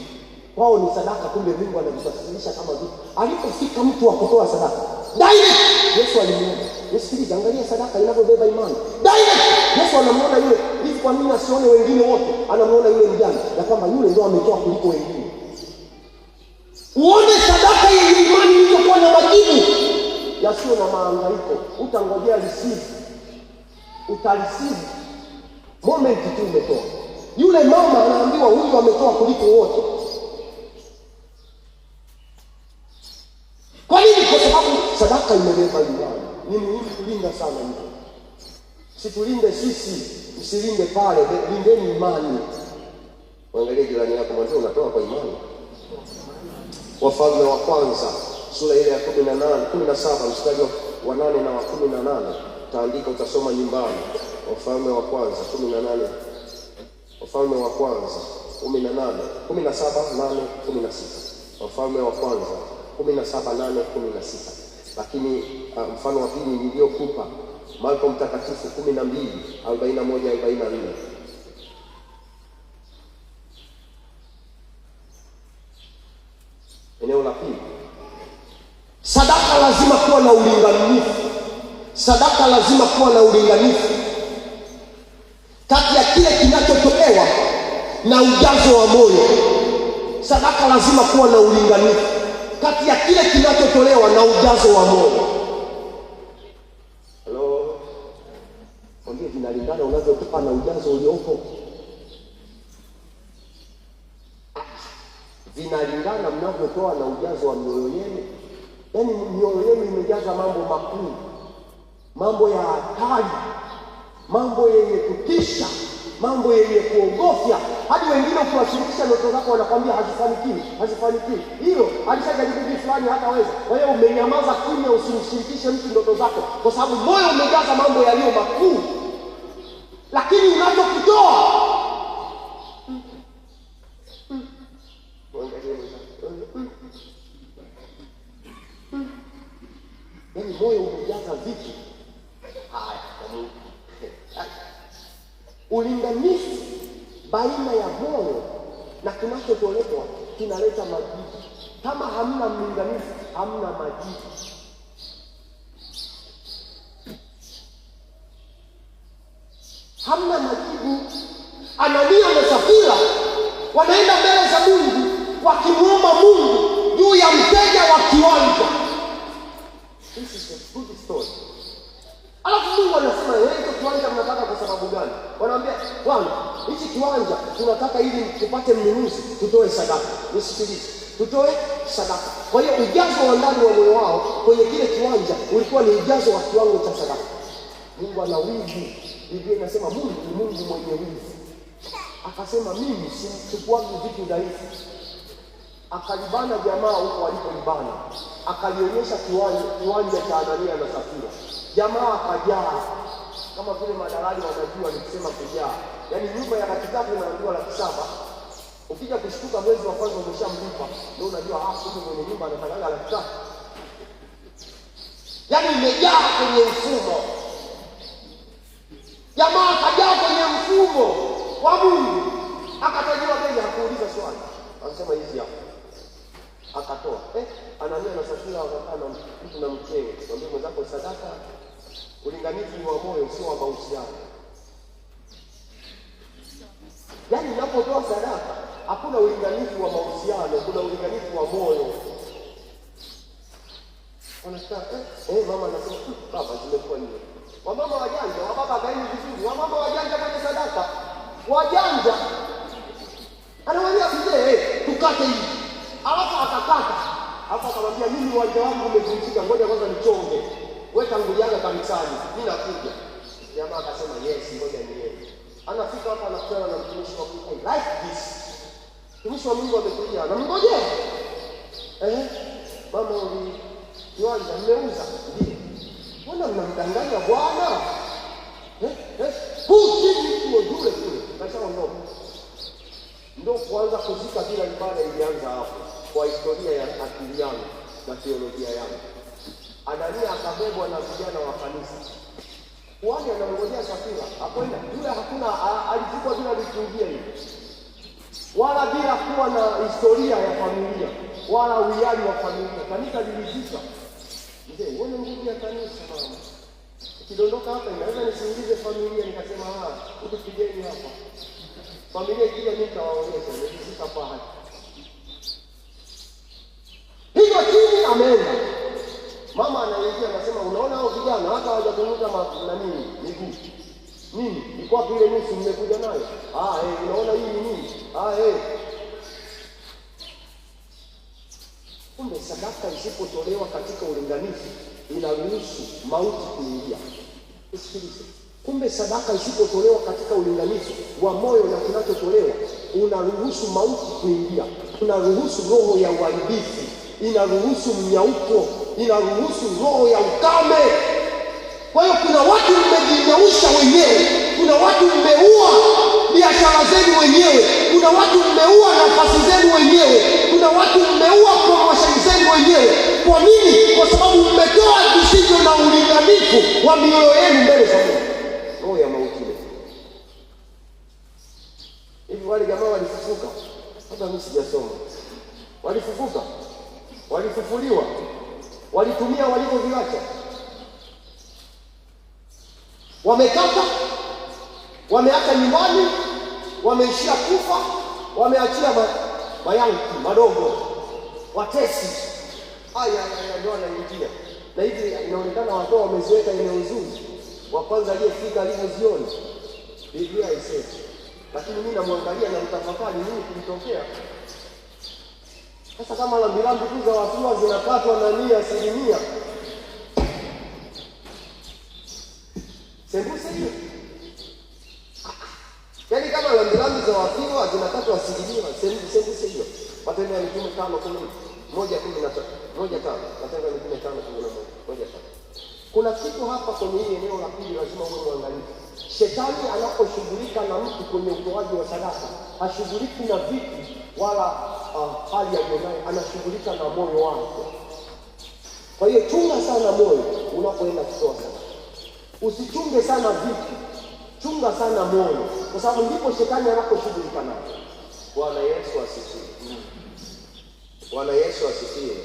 B: wao ni sadaka, kumbe Mungu anavitafsirisha kama vitu. Alipofika mtu wa kutoa sadaka, direct Yesu alimuona. Yesu, angalia sadaka inavyobeba imani. Direct Yesu anamuona yule. Hivi kwa nini asione wengine wote? Anamuona yule mjane, na kwamba yule ndio ametoa kuliko wengine. Uone sadaka yenye imani iliyokuwa na majibu yasiyo na mahangaiko. Utangojea receive, utareceive moment tu umetoa. Yule mama anaambiwa huyu ametoa kuliko wote. Kwa nini? Kwa sababu sadaka imebeba imani. Ni muhimu kulinda sana hiyo. Situlinde sisi, usilinde pale, lindeni imani. Angalia jirani yako, mwambie unatoa kwa imani. Wafalme wa kwanza sura ile ya 17 mstari wa 8 na wa 18. Taandika, utasoma nyumbani. Wafalme wa kwanza 18. Wafalme wa kwanza 17 8 16. Wafalme wa kwanza 17 8 16. Lakini mfano wa pili niliokupa Marko mtakatifu 12 41 44. Eneo la pili, sadaka lazima kuwa na ulinganifu. Sadaka lazima kuwa na ulinganifu kati ya kile kinachotolewa na ujazo wa moyo. Sadaka lazima kuwa na ulinganifu kati ya kile kinachotolewa na ujazo wa moyo. Hello, ndio vinalingana unavyotoa na ujazo uliopo. Vinalingana mnavyotoa na ujazo wa mioyo yenu. Yaani mioyo yenu imejaza mambo makuu, mambo ya hatari, mambo yenye kutisha, mambo yenye kuogofya. Hadi wengine ukiwashirikisha ndoto zako wanakwambia hazifanikiwi. Hilo alishajaribu kitu fulani hataweza. Kwa hiyo umenyamaza kimya, usimshirikishe mtu ndoto zako, kwa sababu moyo umejaza mambo yaliyo makuu. Lakini unachokutoa yaani moyo umejaza vitu haya. Ulinganifu baina ya moyo na kinachotolewa kinaleta majibu. Kama hamna mlinganifu, hamna majibu. Hamna majibu. Anania na Safira wanaenda mbele za Mungu wakimuomba Mungu juu ya mteja wa kiwanja. This is a good story. Alafu Mungu anasema hicho kiwanja mnataka kwa sababu gani? Wanaambia Bwana, hichi kiwanja tunataka ili tupate mnunuzi, tutoe sadaka. Nisikilize, tutoe sadaka. Kwa hiyo ujazo wa ndani wa moyo wao kwenye kile kiwanja ulikuwa ni ujazo wa kiwango cha sadaka. Mungu ana wivu. Biblia inasema Mungu ni Mungu mwenye wivu. Akasema mimi sichukuagi vitu dhaifu. Akalibana jamaa huko walipolibana. Akalionyesha kiwanja cha Anania na Safira. Jamaa akajaa. Kama vile madalali wanajua nikisema kujaa. Yaani nyumba ya katikati inaambiwa 700,000. Ukija kushtuka mwezi wa kwanza umeshamlipa, ndio unajua kumbe mwenye nyumba anataka 300,000. Yaani imejaa kwenye mfumo. Jamaa akajaa kwenye mfumo wa Mungu. Akatajua bei, hakuuliza swali. Anasema hizi hapa. Akatoa. Anania na Safira wakakana mtu na mkewe. Mwambie mwenzako sadaka ulinganifu wa moyo sio wa mahusiano. Yaani unapotoa sadaka hakuna ulinganifu wa mahusiano, kuna ulinganifu wa moyo. Wanataka mama anasema baba zimekuwa nini? Wamama wajanja, wababa kaeni vizuri. Wamama wajanja kwenye sadaka. Wajanja. Anawaambia mzee, tukate hivi. Alafu akakata. Hapo akamwambia mimi uwanja wangu umevunjika, ngoja kwanza nichonge. Weka nguliaga kanisani, mimi nakuja. Jamaa akasema yes, ngoja niende. Anafika hapa anakutana na mtumishi wa Mungu like this. Mtumishi wa Mungu amekuja, anamngojea. Mama kiwanja mmeuza. Ndio. Mbona mnamdanganya Bwana? Mtu yule kule, kashaondoka. Ndio kuanza kuzika bila ibada ilianza hapo. Kwa historia ya akili yangu na teolojia yangu. Anania akabebwa na vijana wa kanisa. Wale anangojea Safira. Hakwenda. Yule hakuna alikuwa bila kuingia hivi. Wala bila kuwa na historia ya familia, wala uwiano wa familia. Kanisa lilizika. Mzee, uone nguvu ya kanisa mama. Ukidondoka hapa inaweza nisiingize familia nikasema ukipigeni hapa. Familia kile mimi nitawaonyesha nilizika pale. Hiyo chini ameenda. Mama anaingia anasema unaona hao vijana hata hawajakunuka miguu. Nini? Iko wapi ile nusu mmekuja nayo? Unaona hii ni nini? Kumbe sadaka isipotolewa katika ulinganifu inaruhusu mauti kuingia. Usikilize. Kumbe sadaka isipotolewa katika ulinganifu wa moyo na kinachotolewa unaruhusu mauti kuingia. Unaruhusu roho ya uharibifu, inaruhusu mnyauko, inaruhusu roho ya ukame. Kwa hiyo kuna watu mmejinyausha wenyewe, kuna watu mmeua biashara zenu wenyewe, kuna watu mmeua nafasi zenu wenyewe, kuna watu mmeua promotion zenu wenyewe. Kwa nini? Kwa sababu mmetoa visivyo na ulinganifu wa mioyo yenu mbele za Mungu. Roho ya mauti. Hivi wale jamaa walifufuka? Hata mimi sijasoma. Walifufuka? Walifufuliwa? Walitumia walivyoviacha? Wamekata, wameacha nyumbani, wameishia kufa, wameachia mayanki madogo, watesi. Ndio wanaingia. Na hivi inaonekana watu wameziweka eneo nzuri. Wa kwanza aliyefika alivyoziona. Biblia haisemi. Lakini mimi namwangalia na mtafakari nini kilitokea. Sasa kama lambilambi tu za wafua zinakatwa na 100%. Sembuse hiyo. Yaani kama lambilambi za wafua zinakatwa 1%, sembuse hiyo. Matendo ya Mitume 5:10, 1:15, 1:5, Matendo ya Mitume 5:11, 1:5. Kuna kitu hapa kwenye hili eneo la pili lazima uwe mwangalifu. Shetani anaposhughulika na mtu kwenye utoaji wa sadaka, hashughuliki na vitu wala hali ya moyo, anashughulika na moyo wako. Kwa hiyo chunga sana moyo unapoenda kutoa sadaka. Usichunge sana vitu, chunga sana moyo, kwa sababu ndipo shetani anaposhughulika nayo. Bwana Yesu asifiwe. Bwana Yesu asifiwe.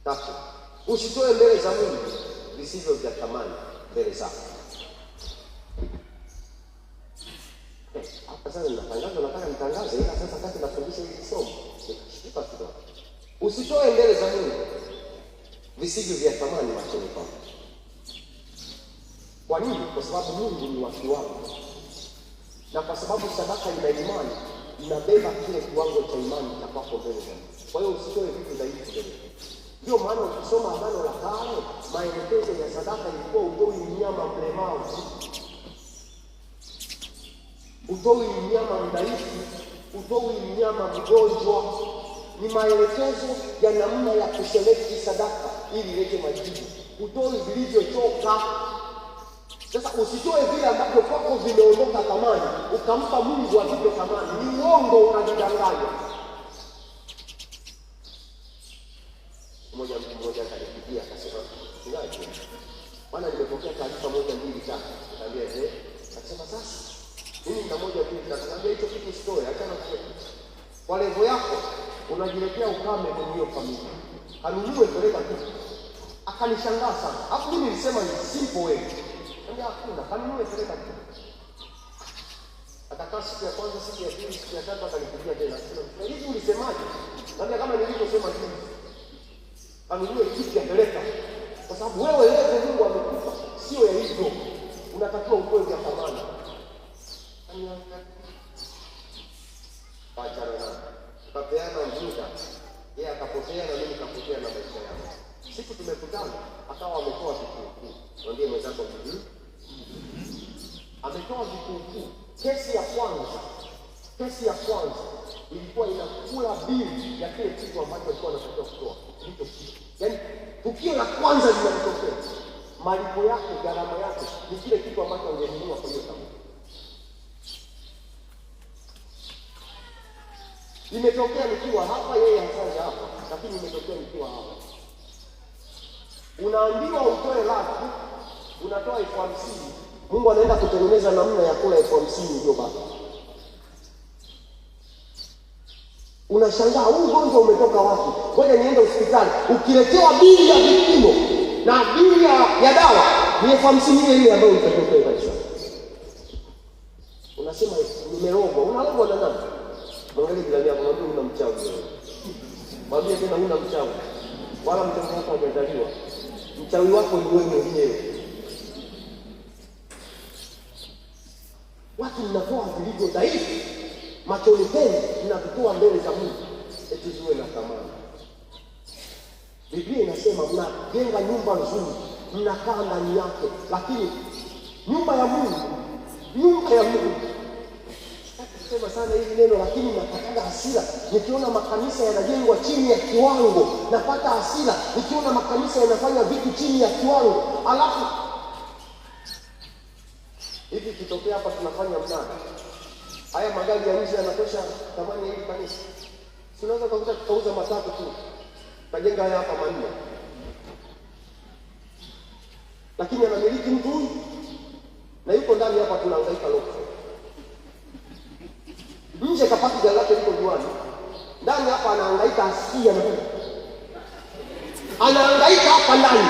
B: Tatu, usitoe mbele za Mungu visivyo vya thamani mbele zako. Hapa sasa nataka nitangaze, ila sasa kati nafundisha hili somo. Nikashika kidogo. Usitoe mbele za Mungu visivyo vya thamani machoni pako. Kwa nini? Kwa sababu Mungu ni wa kiwango, na kwa sababu sadaka ina imani, inabeba kile kiwango cha imani cha kwako mbele za Mungu. Kwa hiyo usitoe vitu zaidi mbele. Ndio maana ukisoma Agano la Kale, maelekezo ya sadaka ilikuwa utoi mnyama mlemavu, utoi mnyama mdhaifu, utoi mnyama mgonjwa. Ni maelekezo ya namna ya kuselekti sadaka ili ilete majibu. Utoi vilivyochoka. Sasa usitoe vile ambavyo kwako vimeondoka thamani, ukampa Mungu alivyo thamani. Ni uongo, unajidanganya. Mmoja akanipigia akasema, "Ngaje? Bwana, nimepokea taarifa moja mbili tatu." Nikamwambia, akasema, "Sasa mimi na moja mbili tatu." Nikamwambia, "Hicho kitu story, achana nacho. Kwa level yako unajiletea ukame kwenye hiyo familia. Kanunue peleka kitu." Akanishangaa sana. Hapo mimi nilisema ni simple way. Nikamwambia, "Hakuna, kanunue peleka kitu." Atakaa siku ya kwanza, siku ya pili, siku ya tatu akanipigia tena. Akasema, "Hivi ulisemaje?" Nikamwambia, "Kama nilivyosema hivi. Kanunue kitu ya peleka." Kwa sababu wewe Mungu amekupa, sio ya hivyo. Unatakiwa utoe vya thamani. Achana na. Tukapeana muda. Yeye akapotea na mimi nikapotea na maisha yangu. Siku tumekutana, akawa ametoa vikuu. Mwambie mwenzako hivi. Ametoa vikuu. Kesi ya kwanza ilikuwa inakula bili ya kile kitu ambacho alikuwa anatakiwa kutoa. Hicho kitu. Yaani tukio la kwanza linatokea. Malipo yake, gharama yake ni kile kitu ambacho angenunua kwa hiyo sababu. Imetokea nikiwa hapa, yeye hasaja hapa, lakini imetokea nikiwa hapa. Unaambiwa utoe laki, unatoa 50,000. Mungu anaenda kutengeneza namna ya kula 50,000 ndio baba. Unashangaa huu ugonjwa umetoka wapi? Ngoja niende hospitali. Ukiletewa bili ya vipimo na bili ya dawa, ni 50,000 ile ambayo utatoka kabisa. Unasema nimerogwa. Unarogwa na nani? Mwangalie bila yako, mwambie una mchawi wewe. Mwambie tena una mchawi. Wala mtoto wako hajazaliwa. Mchawi wako ni wewe mwenyewe. Watu mnatoa vilivyo dhaifu, machoni penu mnavitoa mbele za Mungu eti ziwe na thamani. Biblia inasema mnajenga nyumba nzuri, mnakaa ndani yake, lakini nyumba ya Mungu sema sana hili neno, lakini napata hasira nikiona makanisa yanajengwa chini ya kiwango. Napata hasira nikiona makanisa yanafanya vitu chini ya kiwango. Alafu hivi kitokea hapa tunafanya mnada, haya magari ya nje yanatosha thamani ya hili kanisa. Tunaweza kuuza matatu tu, kajenga haya hapa manne, lakini anamiliki mtu huyu na yuko ndani hapa, tunahangaika loko. Nje kapaki gari lake liko juani, ndani hapa anahangaika, asikia na anahangaika hapa ndani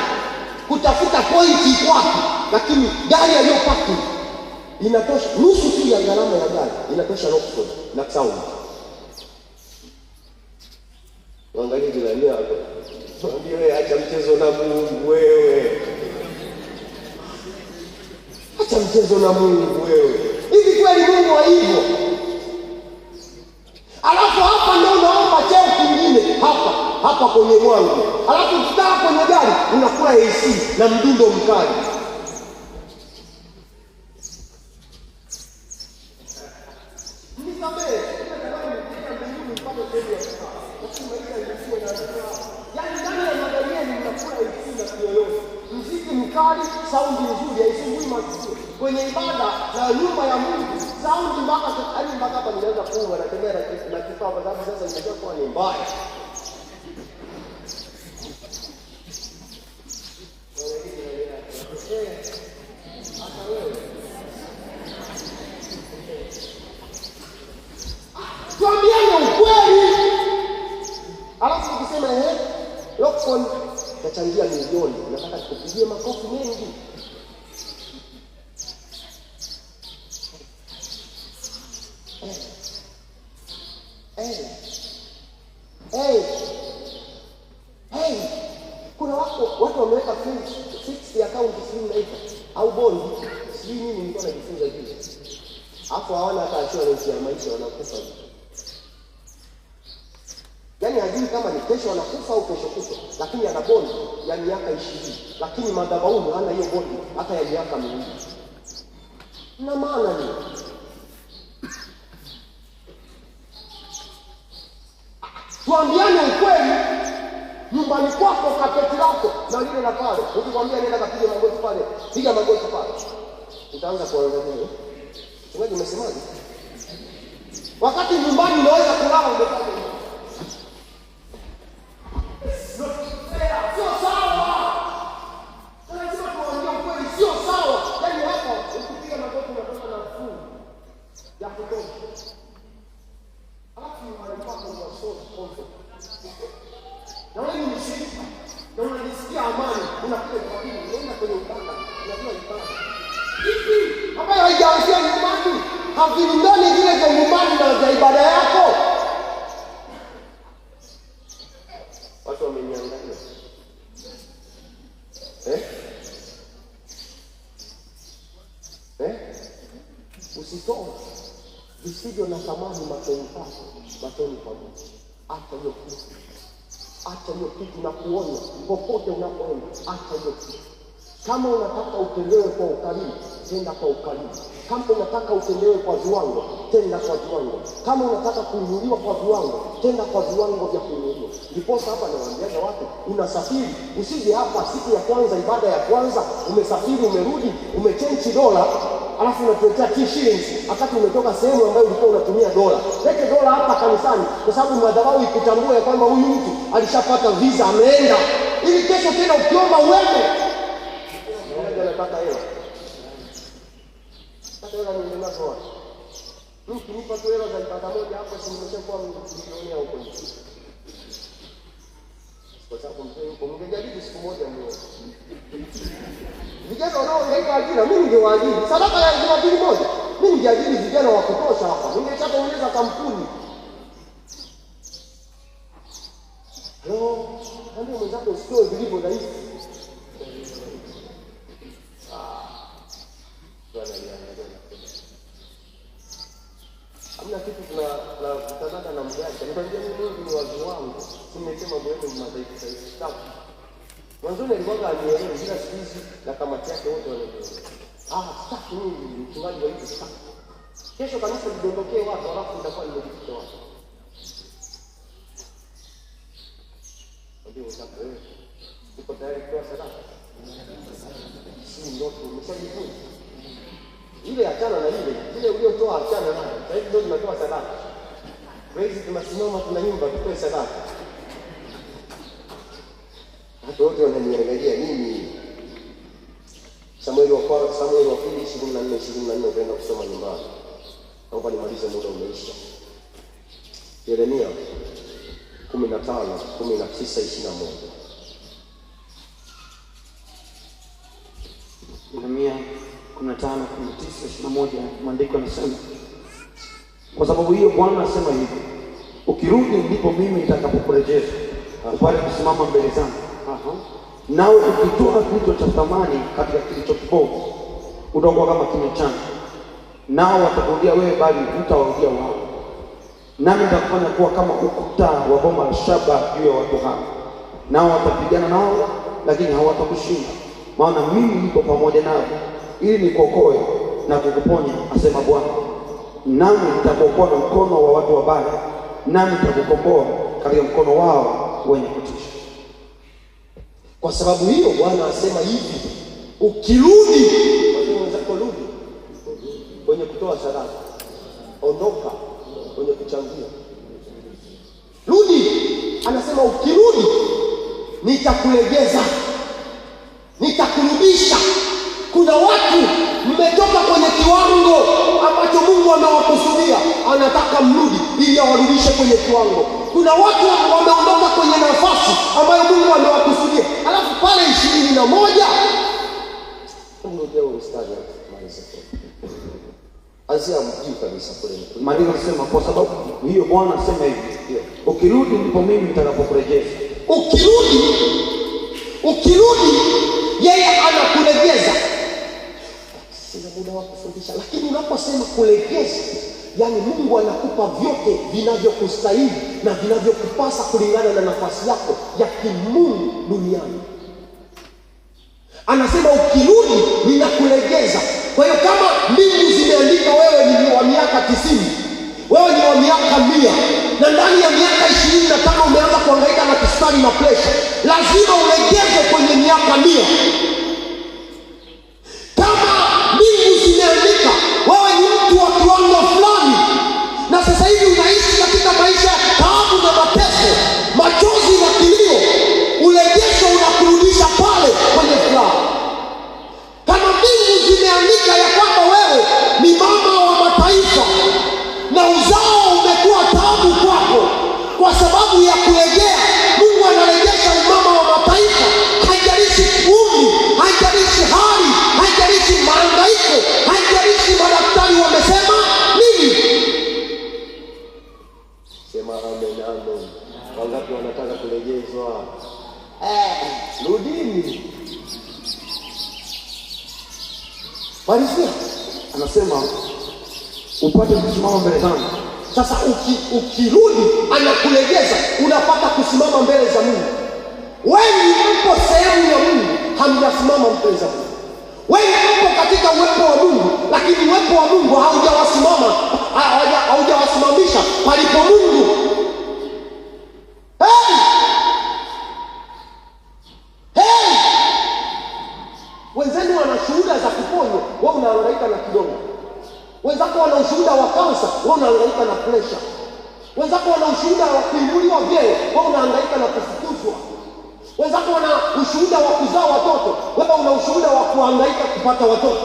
B: kutafuta pointi kwapi, lakini gari aliyopaki inatosha nusu tu ya gharama ya gari, inatosha Rockford na sound. Angalia jirani yako, mwambie wewe, acha mchezo na Mungu wewe. Acha mchezo na Mungu wewe. Hivi kweli Mungu wa hivyo? Alafu hapa ndio unaomba cheo kingine hapa kwenye mwangu. Alafu ukikaa kwenye gari unakula AC na mdundo mkali. Mziki mkali, saundi nzuri, haisumbui masikio. Kwenye ibada na nyumba ya Mungu, saundi mpaka hapa ninaweza kuwa natembea na kifaa, kwa sababu sasa inataka kuwa ni mbaya. Hata wewe tuambiane ukweli. Alafu ukisema Rockford nachangia milioni, nataka tukupigie makofi mengi. Kuna watu wameweka fixed account sisi na hivi au au bondi, sijui nini nilikuwa najifunza juzi. Hapo hawana hata assurance ya maisha, wanakufa. Yaani hajui kama ni kesho anakufa au kesho kutwa, lakini ana bondi ya miaka 20, lakini madhabahuni hana hiyo bondi hata ya miaka 2. Na maana ni tuambiane ukweli. Nyumbani kwako kapeti lako na lile la pale, ukikwambia nenda kapige magoti pale, piga magoti pale, utaanza kuangalia wewe umesemaje? Wakati nyumbani unaweza kulala umefanya sio sawa. Lazima tuongee ukweli, sio sawa. Yaani hapa ukipiga magoti unatoka na fungu ya kutosha. Alafu unalipaka kwa sote komfort. Na wewe ni mshirika, na unajisikia amani, unakuja kwa dini, unaenda kwenye ibada, unajua ibada. Hivi ambayo haijaanzia nyumbani, havilingani vile vya nyumbani na vya ibada yako. Watu wameniangalia. Usitoe visivyo na thamani machoni pako, machoni pa Mungu. Acha hiyo kitu. Acha hiyo kitu na kuona popote unapoenda. Acha hiyo kitu. Kama unataka utendewe kwa ukarimu, tenda kwa ukarimu. Kama unataka utendewe kwa viwango, tenda kwa viwango. Kama unataka kuinuliwa kwa viwango, tenda kwa viwango vya kuinuliwa. Ndiposa hapa nawaambia watu, unasafiri, usije hapa siku ya kwanza, ibada ya kwanza, umesafiri, umerudi, umechange dola, alafu unatuletea shillings, wakati umetoka sehemu ambayo ulikuwa unatumia dola. Lete dola hapa kanisani, kwa sababu madhabahu ikutambue kwamba huyu mtu alishapata visa, ameenda, ili kesho tena ukiomba uende. Nataka hela. Nataka hela ni ndio nako. Mtu nipa tu hela za ibada moja hapo, si nimeshakuwa milionea huko. Kwa sababu mngejaribu siku moja mmoja. Vijana wanaohangaika ajira, mimi ningewaajiri. Sadaka ya Jumapili moja, mimi ningeajiri vijana wa kutosha hapa. Ningetaka kuongeza kampuni. Ndio mwenzako usitoe vilivyo dhaifu. Hamna kitu tunakutana na mjanja. Nikwambia mimi ni wazi wangu. Tumesema mambo yetu madhaifu sasa. Mwanzoni alikuwa anielewe bila siku hizi na kamati yake wote wanaelewa. Sitaki mimi mchungaji wa hivi sitaki. Kesho kanisa lidondokee watu alafu nitakuwa nimejificha watu. Ndio sasa wewe. Uko tayari kutoa sadaka? Si ndio umeshajifunza? Ile achana na ile uliotoa achana nayo. Sasa hivi ndio tunatoa sadaka. Praise, tunasimama tunaimba tutoe sadaka. Watu wote wananiangalia mimi. Samueli wa pili 24 ukaenda kusoma nyumbani. Naomba nimalize, muda umeisha. Yeremia 15:19-21.
C: Yeremia 15:19-21, maandiko yanasema, kwa sababu hiyo Bwana anasema hivi, ukirudi ndipo mimi nitakapokurejeza upate kusimama mbele zangu. Nawe ukitoa kitu cha thamani katika kilicho kibovu, utakuwa kama kinywa changu. Nao watakurudia wewe, bali hutawarudia wao. Nami nitakufanya kuwa kama ukuta wa boma la shaba juu ya watu hao. Nao watapigana nao, lakini hawatakushinda, maana mimi niko pamoja nao, ili nikuokoe na kukuponya, asema Bwana. Nami nitakuokoa na mkono wa watu wabaya, nami nitakukomboa katika mkono wao wenye kutisha.
B: Kwa sababu hiyo Bwana asema hivi, ukirudi, unaweza rudi kwenye kutoa sadaka, ondoka kwenye kuchangia. Rudi, anasema ukirudi nitakulegeza, nitakurudisha. Kuna watu mmetoka kwenye kiwango ambacho Mungu amewakusudia, anataka mrudi ili awarudishe kwenye kiwango. Kuna watu wameondoka kwenye nafasi ambayo Mungu amewakusudia, alafu pale 21 ndio mstari maliza. Azia mjuu kabisa kule.
C: Maandiko yanasema, kwa sababu hiyo Bwana anasema hivi, ukirudi ndipo mimi nitakapokurejeza.
B: Ukirudi yeye anakulegeza. muda wa kufundisha. Lakini unaposema kulegeza, yani Mungu anakupa vyote vinavyokustahili na vinavyokupasa kulingana na nafasi yako ya kimungu duniani. Anasema ukirudi ninakulegeza. Kwa hiyo kama mbingu zimeandika wewe ni wa miaka 90, wewe ni wa miaka 100, na ndani ya miaka 25 umeanza kuhangaika na kisukari na pressure, lazima ulegeze kwenye miaka 100. Kama mbingu zimeandika wewe ni mtu wa kiwango fulani, na sasa hivi unaishi katika maisha ya taabu na mateso, machozi na kilio, ulegesho unakurudisha pale kwenye furaha. Kama mbingu zimeandika ya kwamba wewe ni mama wa mataifa na uzao umekuwa taabu kwako kwa sababu ya kulegea, Mungu analegeza umama wa mataifa. Haijalishi umri, haijalishi hali, haijalishi mahangaiko, haijalishi madaktari wamesema nini. Sema amen, amen. Wangapi wanataka kulegezwa? Rudini. Walisia
C: Anasema upate kusimama mbele zangu.
B: Sasa ukirudi anakulegeza, unapata kusimama mbele za Mungu. Wengi mpo sehemu ya Mungu, hamjasimama mbele za Mungu. Wengi mpo katika uwepo wa Mungu, lakini uwepo wa Mungu haujawasimamisha palipo Mungu. Wenzenu wana shuhuda za kuponywa, wewe unahangaika na kidonda. Wenzako wana ushuhuda wa kansa, wewe unahangaika na pressure. Wenzako wana ushuhuda wa kuinuliwa vyeo, wewe unahangaika na kufukuzwa. Wenzako wana ushuhuda wa kuzaa watoto, wewe una ushuhuda wa kuhangaika kupata watoto.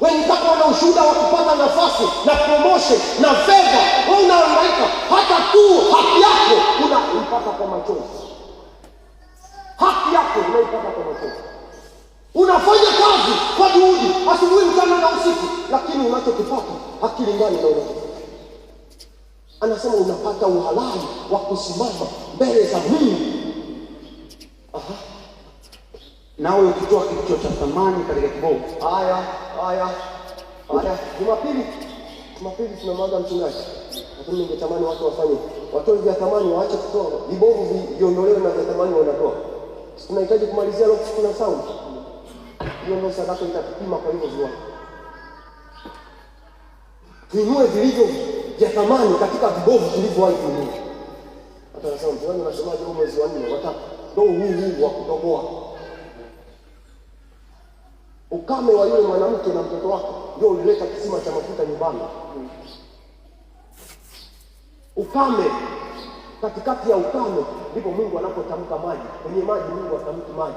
B: Wenzako wana ushuhuda wa kupata nafasi na promotion na favor, wewe unahangaika. Hata tu haki yako unaipata kwa machozi. Haki yako unaipata kwa machozi. Unafanya kazi kwa juhudi asubuhi, mchana na usiku, lakini unachokipata hakilingani na unachokipata. Anasema unapata uhalali wa kusimama mbele za Mungu.
C: Nawe ukitoa kilicho cha thamani katika kibovu.
B: Haya. Jumapili tunamwaga mchungaji. Lakini ningetamani watu wafanye, watoe vya thamani, waache kutoa vibovu, viondolewe na vya thamani wanatoa. Tunahitaji kumalizia leo kuna sound. Hiyo ndio sadaka itatupima kwa hivyo viwango. Tuinue vilivyo vya thamani katika vibovu vilivyowahi kuinua. Hata nasema mtuani unasemaje huu mwezi wa 4 wataka ndio huu wa kutoboa. Ukame wa yule mwanamke na mtoto wake ndio ulileta kisima cha mafuta nyumbani. Ukame, katikati ya ukame ndipo Mungu anapotamka maji. Kwenye maji Mungu atamki maji.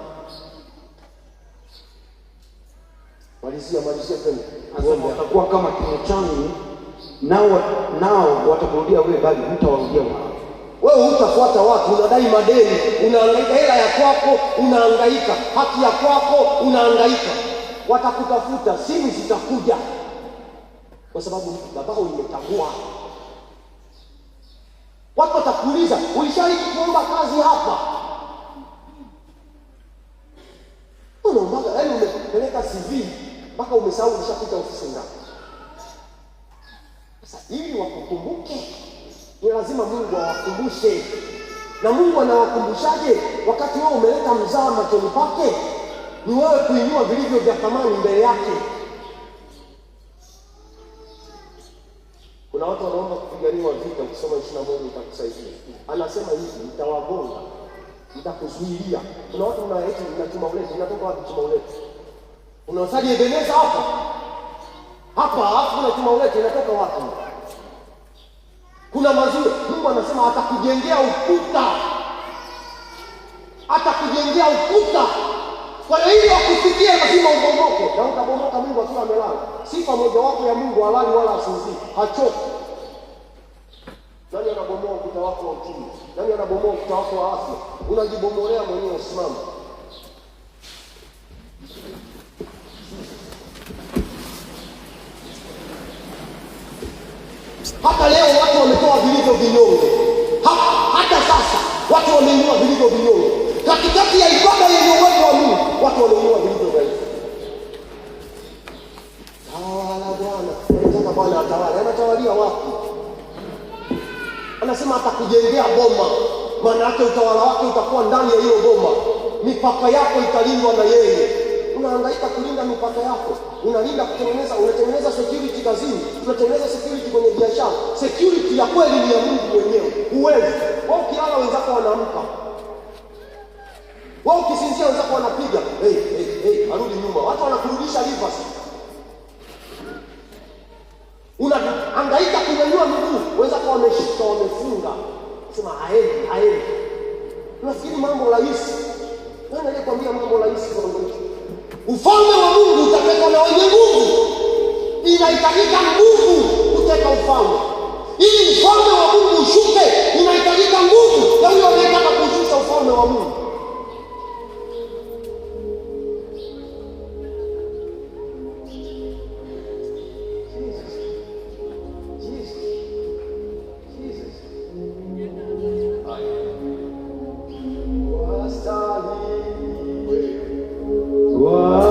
B: Malizia tena.
C: Asema watakuwa kama kinywa changu, nao watakurudia wewe, bali hutawarudia wao.
B: Wewe hutafuata watu, unadai madeni, unahangaika, hela ya kwako unahangaika, haki ya kwako unahangaika. Watakutafuta, simu zitakuja, kwa sababu babao imetambua. Watu watakuuliza, ulishawahi kuomba kazi hapa? Unaombaga, yaani umepeleka CV mpaka umesahau ulishapita ofisi ngapi. Sasa ili wakukumbuke, ni lazima Mungu awakumbushe. Na Mungu anawakumbushaje? Wakati wewe umeleta mzaa machoni pake, ni wewe kuinua vilivyo vya thamani mbele yake. Kuna watu wanaomba kupiganiwa vita, ukisoma 21 itakusaidia. Anasema hivi, nitawagonga, nitakuzuilia. Kuna watu mnaeti mnatuma ulete, unatoka wapi tuma ulete? Unawasaje Ebeneza hapa? Hapa unatuma ulete, inatoka wapi? Kuna mazuri. Mungu anasema atakujengea ukuta. Atakujengea ukuta. Kwa hiyo akufikie lazima ubomoke. Na utabomoka Mungu akiwa amelala. Sifa moja wapo ya Mungu, halali wala asinzii, hachoki. Nani anabomoa ukuta wako wa uchumi? Nani anabomoa ukuta wako wa afya? Unajibomolea mwenyewe, usimame. Hata leo watu wametoa vilivyo vinyonge. Hata sasa watu wameinua vilivyo vinyonge. Katikati ya ibada yenye uwepo wa Mungu, watu wameinua vilivyo dhaifu. Anasema atakujengea boma, maana yake utawala wake utakuwa ndani ya hiyo boma. Mipaka yako italindwa na yeye. Unahangaika kulinda mipaka yako, unatengeneza security kazini, unatengeneza security kwenye biashara. Security ya kweli ni ya Mungu mwenyewe. Huwezi wewe ukilala wenzako wanaamka, wewe ukisinzia wenzako wanapiga arudi nyuma, watu wanakurudisha reverse. Unahangaika kunyanyua miguu, wenzako wameshika, wamefunga, sema haendi. Unafikiri mambo rahisi? Nani aliyekwambia mambo rahisi? Ufalme wa Mungu utatekwa na wenye nguvu. Inahitajika nguvu kuteka ufalme. Ili ufalme wa Mungu ushuke, inahitajika nguvu ya huyo anayetaka kushusha ufalme wa Mungu.
D: Wow.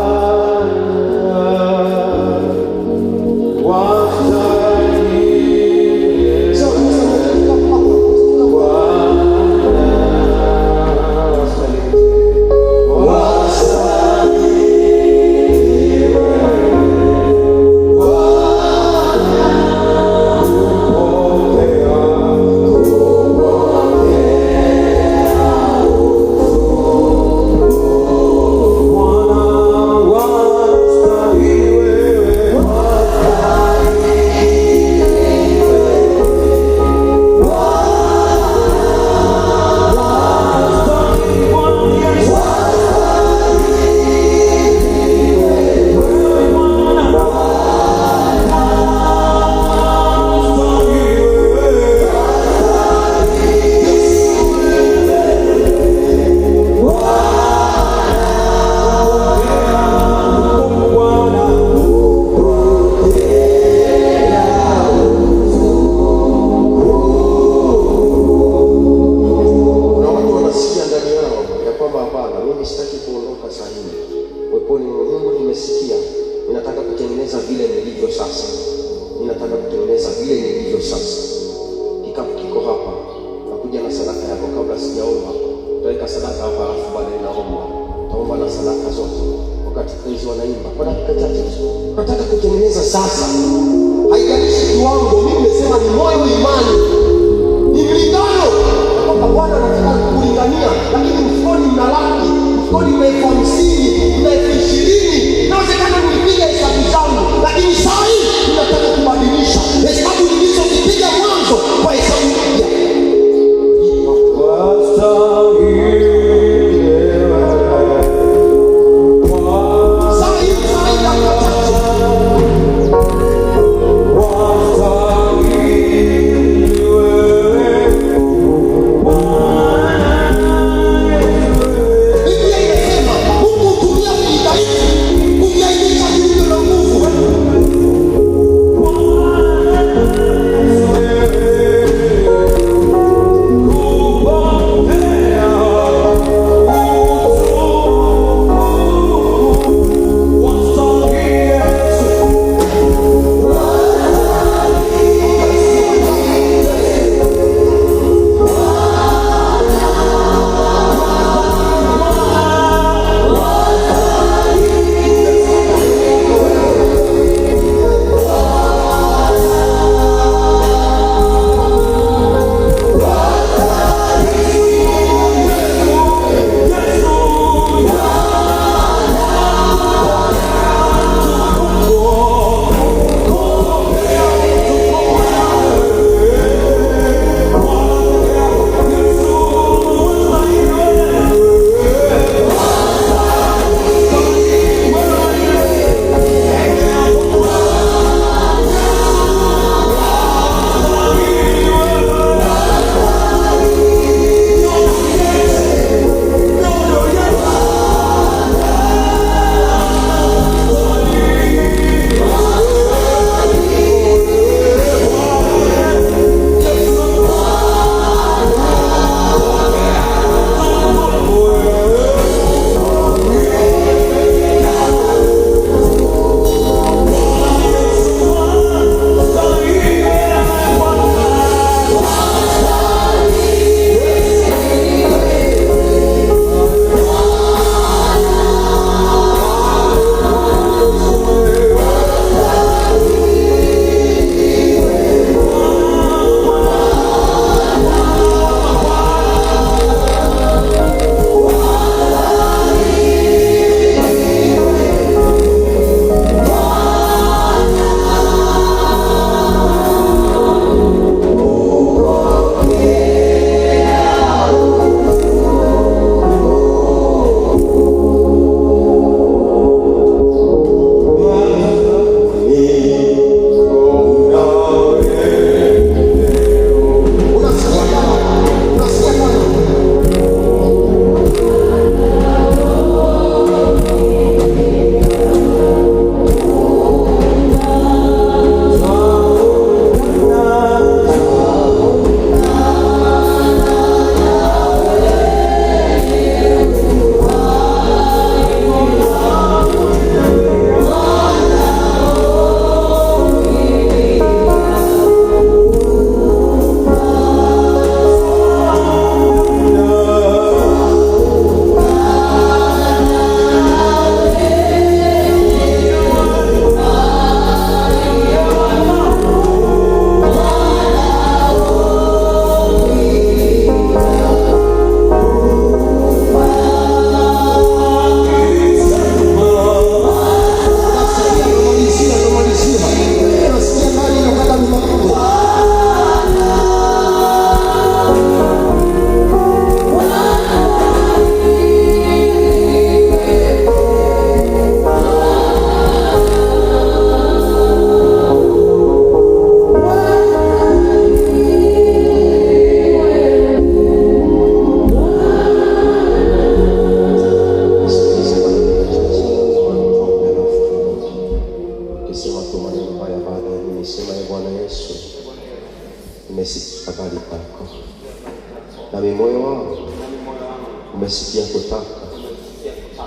A: umesikia kutaka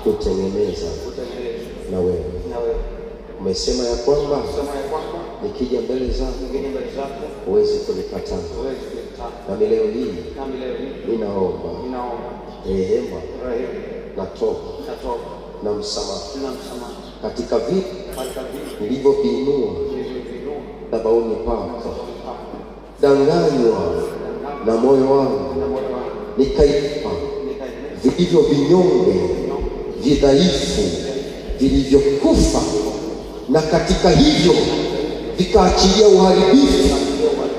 A: kutengeneza na wewe. Umesema ya kwamba nikija mbele zako huwezi kunikataa. Na leo hii ninaomba rehema na toba na msamaha katika vitu nilivyovinua madhabahuni pako, danganywa na moyo wangu, nikaipa vilivyo vinyonge, vidhaifu, vilivyokufa, na katika hivyo vikaachilia uharibifu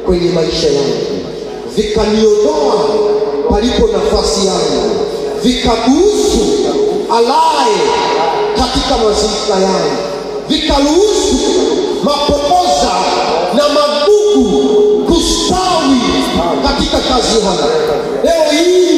A: kwenye maisha yangu, vikaniondoa palipo nafasi yangu, vikaruhusu alaye katika mazingira yangu, vikaruhusu mapopoza na magugu kustawi katika kazi yangu. Leo hii